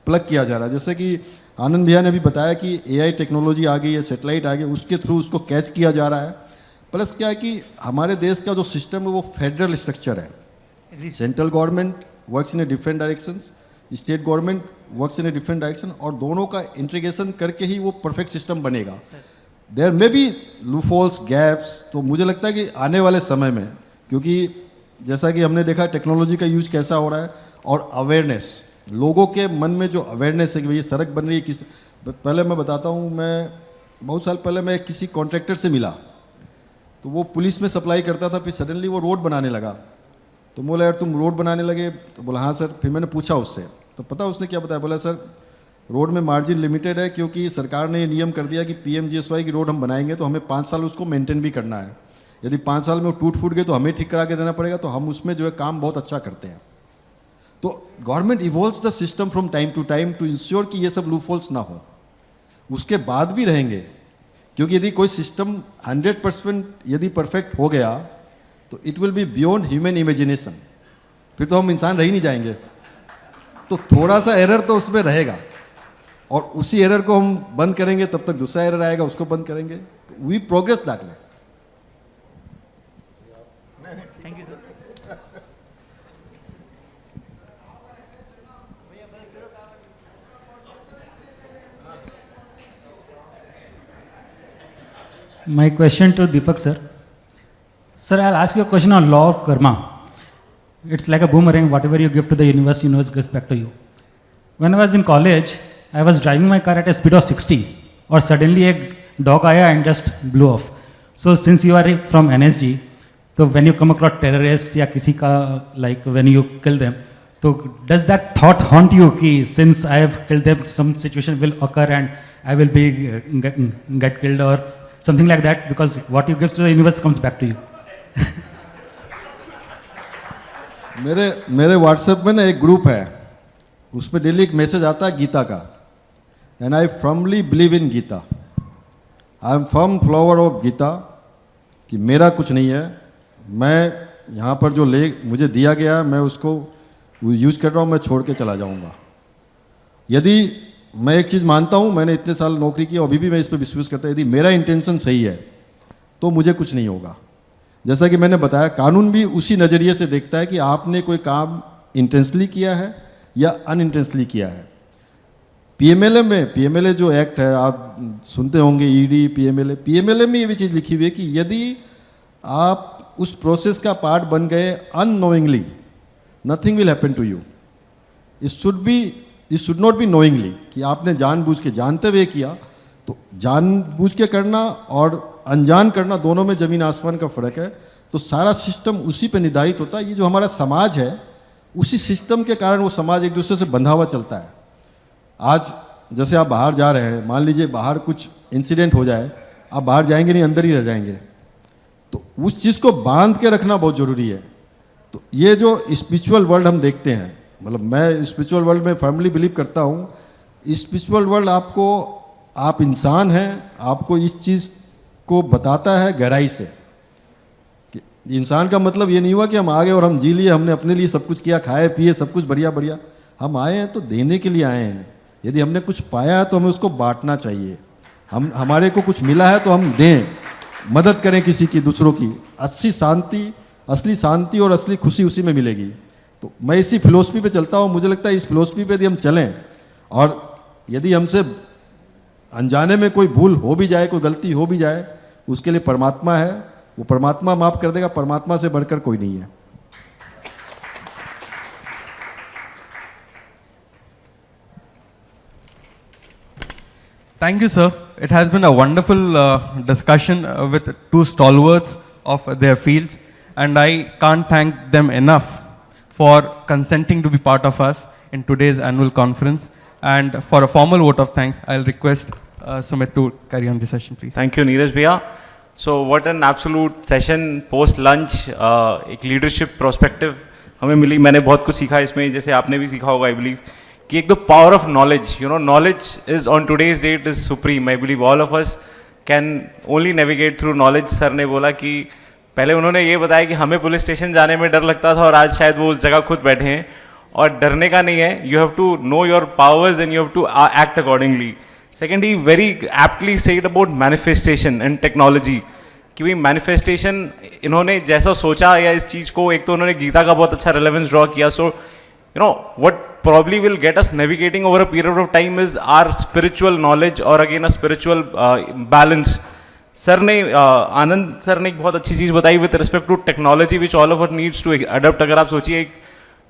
[SPEAKER 4] प्लग किया जा रहा है. जैसे कि आनंद भैया ने भी बताया कि एआई टेक्नोलॉजी आ गई है, सैटेलाइट आ गई, उसके थ्रू उसको कैच किया जा रहा है. प्लस क्या है कि हमारे देश का जो सिस्टम है वो फेडरल स्ट्रक्चर है.
[SPEAKER 5] Agree sir.
[SPEAKER 4] Central government works in a different directions, state government works in a different direction, और दोनों का इंटीग्रेशन करके ही वो परफेक्ट सिस्टम बनेगा. There may be loopholes, gaps. तो मुझे लगता है कि आने वाले समय में, क्योंकि जैसा कि हमने देखा टेक्नोलॉजी का यूज कैसा हो रहा है, और अवेयरनेस, लोगों के मन में जो अवेयरनेस है कि भाई ये सड़क बन रही है किस. पहले मैं बताता हूँ, मैं बहुत साल पहले मैं किसी कॉन्ट्रैक्टर से मिला, तो वो पुलिस में सप्लाई करता था, फिर सडनली वो रोड बनाने लगा. तो बोला यार तुम रोड बनाने लगे? तो बोला हाँ सर. फिर मैंने पूछा उससे, तो पता उसने क्या बताया? बोला सर रोड में मार्जिन लिमिटेड है, क्योंकि सरकार ने ये नियम कर दिया कि पीएमजीएसवाई की रोड हम बनाएंगे तो हमें 5 साल उसको मेंटेन भी करना है. यदि 5 साल में वो टूट फूट गए तो हमें ठीक करा के देना पड़ेगा. तो हम उसमें जो है काम बहुत अच्छा करते हैं. तो government evolves the system from time to time to ensure कि ये सब लूपहोल्स ना हो. उसके बाद भी रहेंगे, क्योंकि यदि कोई सिस्टम 100% यदि परफेक्ट हो गया तो it will be beyond human imagination. फिर तो हम इंसान रह ही नहीं जाएंगे. तो थोड़ा सा एरर तो उसमें रहेगा, और उसी एरर को हम बंद करेंगे, तब तक दूसरा एरर आएगा, उसको बंद करेंगे. तो we progress that way.
[SPEAKER 5] Thank you sir.
[SPEAKER 6] My question to Deepak sir. Sir, I'll ask you a question on law of karma. It's like a boomerang. Whatever you give to the universe goes back to you. When I was in college, I was driving my car at a speed of 60, और suddenly a dog आया and just blew off. So since you are from NSG, तो when you come across terrorists या किसी का like when you kill them, तो does that thought haunt you कि since I have killed them, some situation will occur and I will be get killed or something like that, because what you give to the universe comes back to you.
[SPEAKER 4] मेरे WhatsApp में ना एक group है, उसमें daily एक message आता है गीता का. And I firmly believe in Gita. I am firm follower of Gita, कि मेरा कुछ नहीं है, मैं यहाँ पर जो मुझे दिया गया मैं उसको यूज कर रहा हूँ, मैं छोड़ के चला जाऊँगा। यदि मैं एक चीज़ मानता हूँ, मैंने इतने साल नौकरी की और अभी भी मैं इस पर विश्वास करता हूँ, यदि मेरा इंटेंशन सही है तो मुझे कुछ नहीं होगा। जैसा कि मैंने बताया, कानून भी उसी नज़रिए से देखता है कि आपने कोई काम इंटेंशनली किया है या अनइंटेंशनली किया है। पीएमएलए जो एक्ट है आप सुनते होंगे, ईडी, पीएमएलए में ये भी चीज़ लिखी हुई है कि यदि आप उस प्रोसेस का पार्ट बन गए unknowingly, nothing will happen to you. It should not be knowingly, कि आपने जानबूझ के जानते हुए किया। तो जानबूझ के करना और अनजान करना दोनों में ज़मीन आसमान का फ़र्क है। तो सारा सिस्टम उसी पे निर्धारित होता है। ये जो हमारा समाज है, उसी सिस्टम के कारण वो समाज एक दूसरे से बंधा हुआ चलता है। आज जैसे आप बाहर जा रहे हैं, मान लीजिए बाहर कुछ इंसिडेंट हो जाए, आप बाहर जाएंगे नहीं, अंदर ही रह जाएंगे। तो उस चीज़ को बांध के रखना बहुत ज़रूरी है। तो ये जो स्पिरिचुअल वर्ल्ड हम देखते हैं, मतलब मैं स्पिरिचुअल वर्ल्ड में फर्मली बिलीव करता हूँ। स्पिरिचुअल वर्ल्ड आपको, आप इंसान हैं, आपको इस चीज़ को बताता है गहराई से कि इंसान का मतलब ये नहीं हुआ कि हम आ गए और हम जी लिए, हमने अपने लिए सब कुछ किया, खाए पिए सब कुछ बढ़िया बढ़िया। हम आए हैं तो देने के लिए आए हैं। यदि हमने कुछ पाया है तो हमें उसको बांटना चाहिए। हमारे को कुछ मिला है तो हम दें, मदद करें किसी की, दूसरों की। असली शांति और असली खुशी उसी में मिलेगी। तो मैं इसी फिलोसफी पे चलता हूँ। मुझे लगता है इस फिलोसफी पे यदि हम चलें और यदि हमसे अनजाने में कोई भूल हो भी जाए, कोई गलती हो भी जाए, उसके लिए परमात्मा है, वो परमात्मा माफ़ कर देगा। परमात्मा से बढ़कर कोई नहीं है।
[SPEAKER 2] Thank you, sir. It has been a wonderful discussion with two stalwarts of their fields, and I can't thank them enough for consenting to be part of us in today's annual conference. And for a formal vote of thanks, I'll request Sumit to carry on the session, please.
[SPEAKER 1] Thank you, Neeraj Bhaiya. So what an absolute session post lunch, एक leadership perspective हमें मिली। मैंने बहुत कुछ सीखा इसमें, जैसे आपने भी सीखा होगा, I believe, कि एक तो power of knowledge, you know, knowledge is on today's date is supreme. I believe all of us can only navigate through knowledge. Sir ने बोला कि पहले उन्होंने ये बताया कि हमें पुलिस स्टेशन जाने में डर लगता था, और आज शायद वो उस जगह खुद बैठे हैं। और डरने का नहीं है, you have to know your powers and you have to act accordingly. Second, he very aptly said about manifestation and technology, कि भाई मैनिफेस्टेशन इन्होंने जैसा सोचा या इस चीज़ को, एक तो उन्होंने गीता का बहुत अच्छा रेलेवेंस ड्रॉ किया। सो you know what probably will get us navigating over a period of time is our spiritual knowledge or again a spiritual balance. Sir ने आनंद सर ने एक बहुत अच्छी चीज़ बताई with respect to technology which all of us needs to adopt. अगर आप सोचिए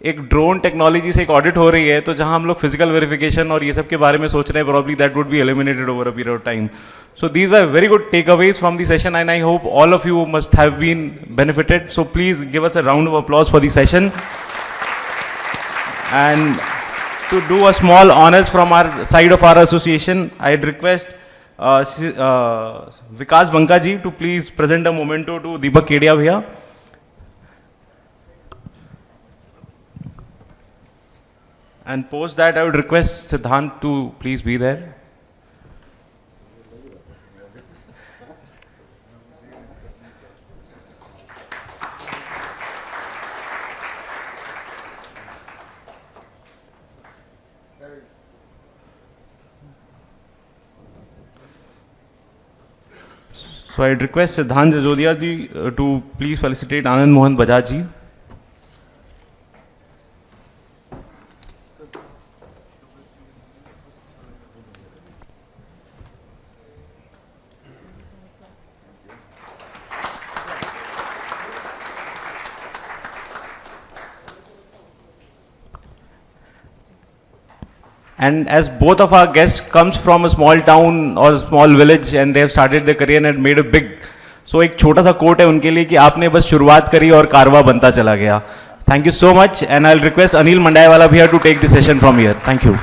[SPEAKER 1] एक ड्रोन टेक्नोलॉजी से एक ऑडिट हो रही है, तो जहां हम लोग फिजिकल वेरिफिकेशन और ये सब के बारे में सोच रहे हैं, probably that would be eliminated over a period of time. So these were very good takeaways from the session and I hope all of you must have been benefited. So please give us a round of applause for the session. And to do a small honors from our side of our association, I'd request Vikas Banka ji to please present a memento to Deepak Kedia bhaiya. And post that, I would request Siddhant to please be there. So I'd request Siddhant Jajodia ji to please felicitate Anand Mohan Bajaj ji. And as both of our guests comes from a small town or a small village and they have started their career and made a big, so एक छोटा सा coat है उनके लिए कि आपने बस शुरुआत करी और कारवा बनता चला गया. Thank you so much and I'll request Anil Mandayawala here to take the session from here. Thank you.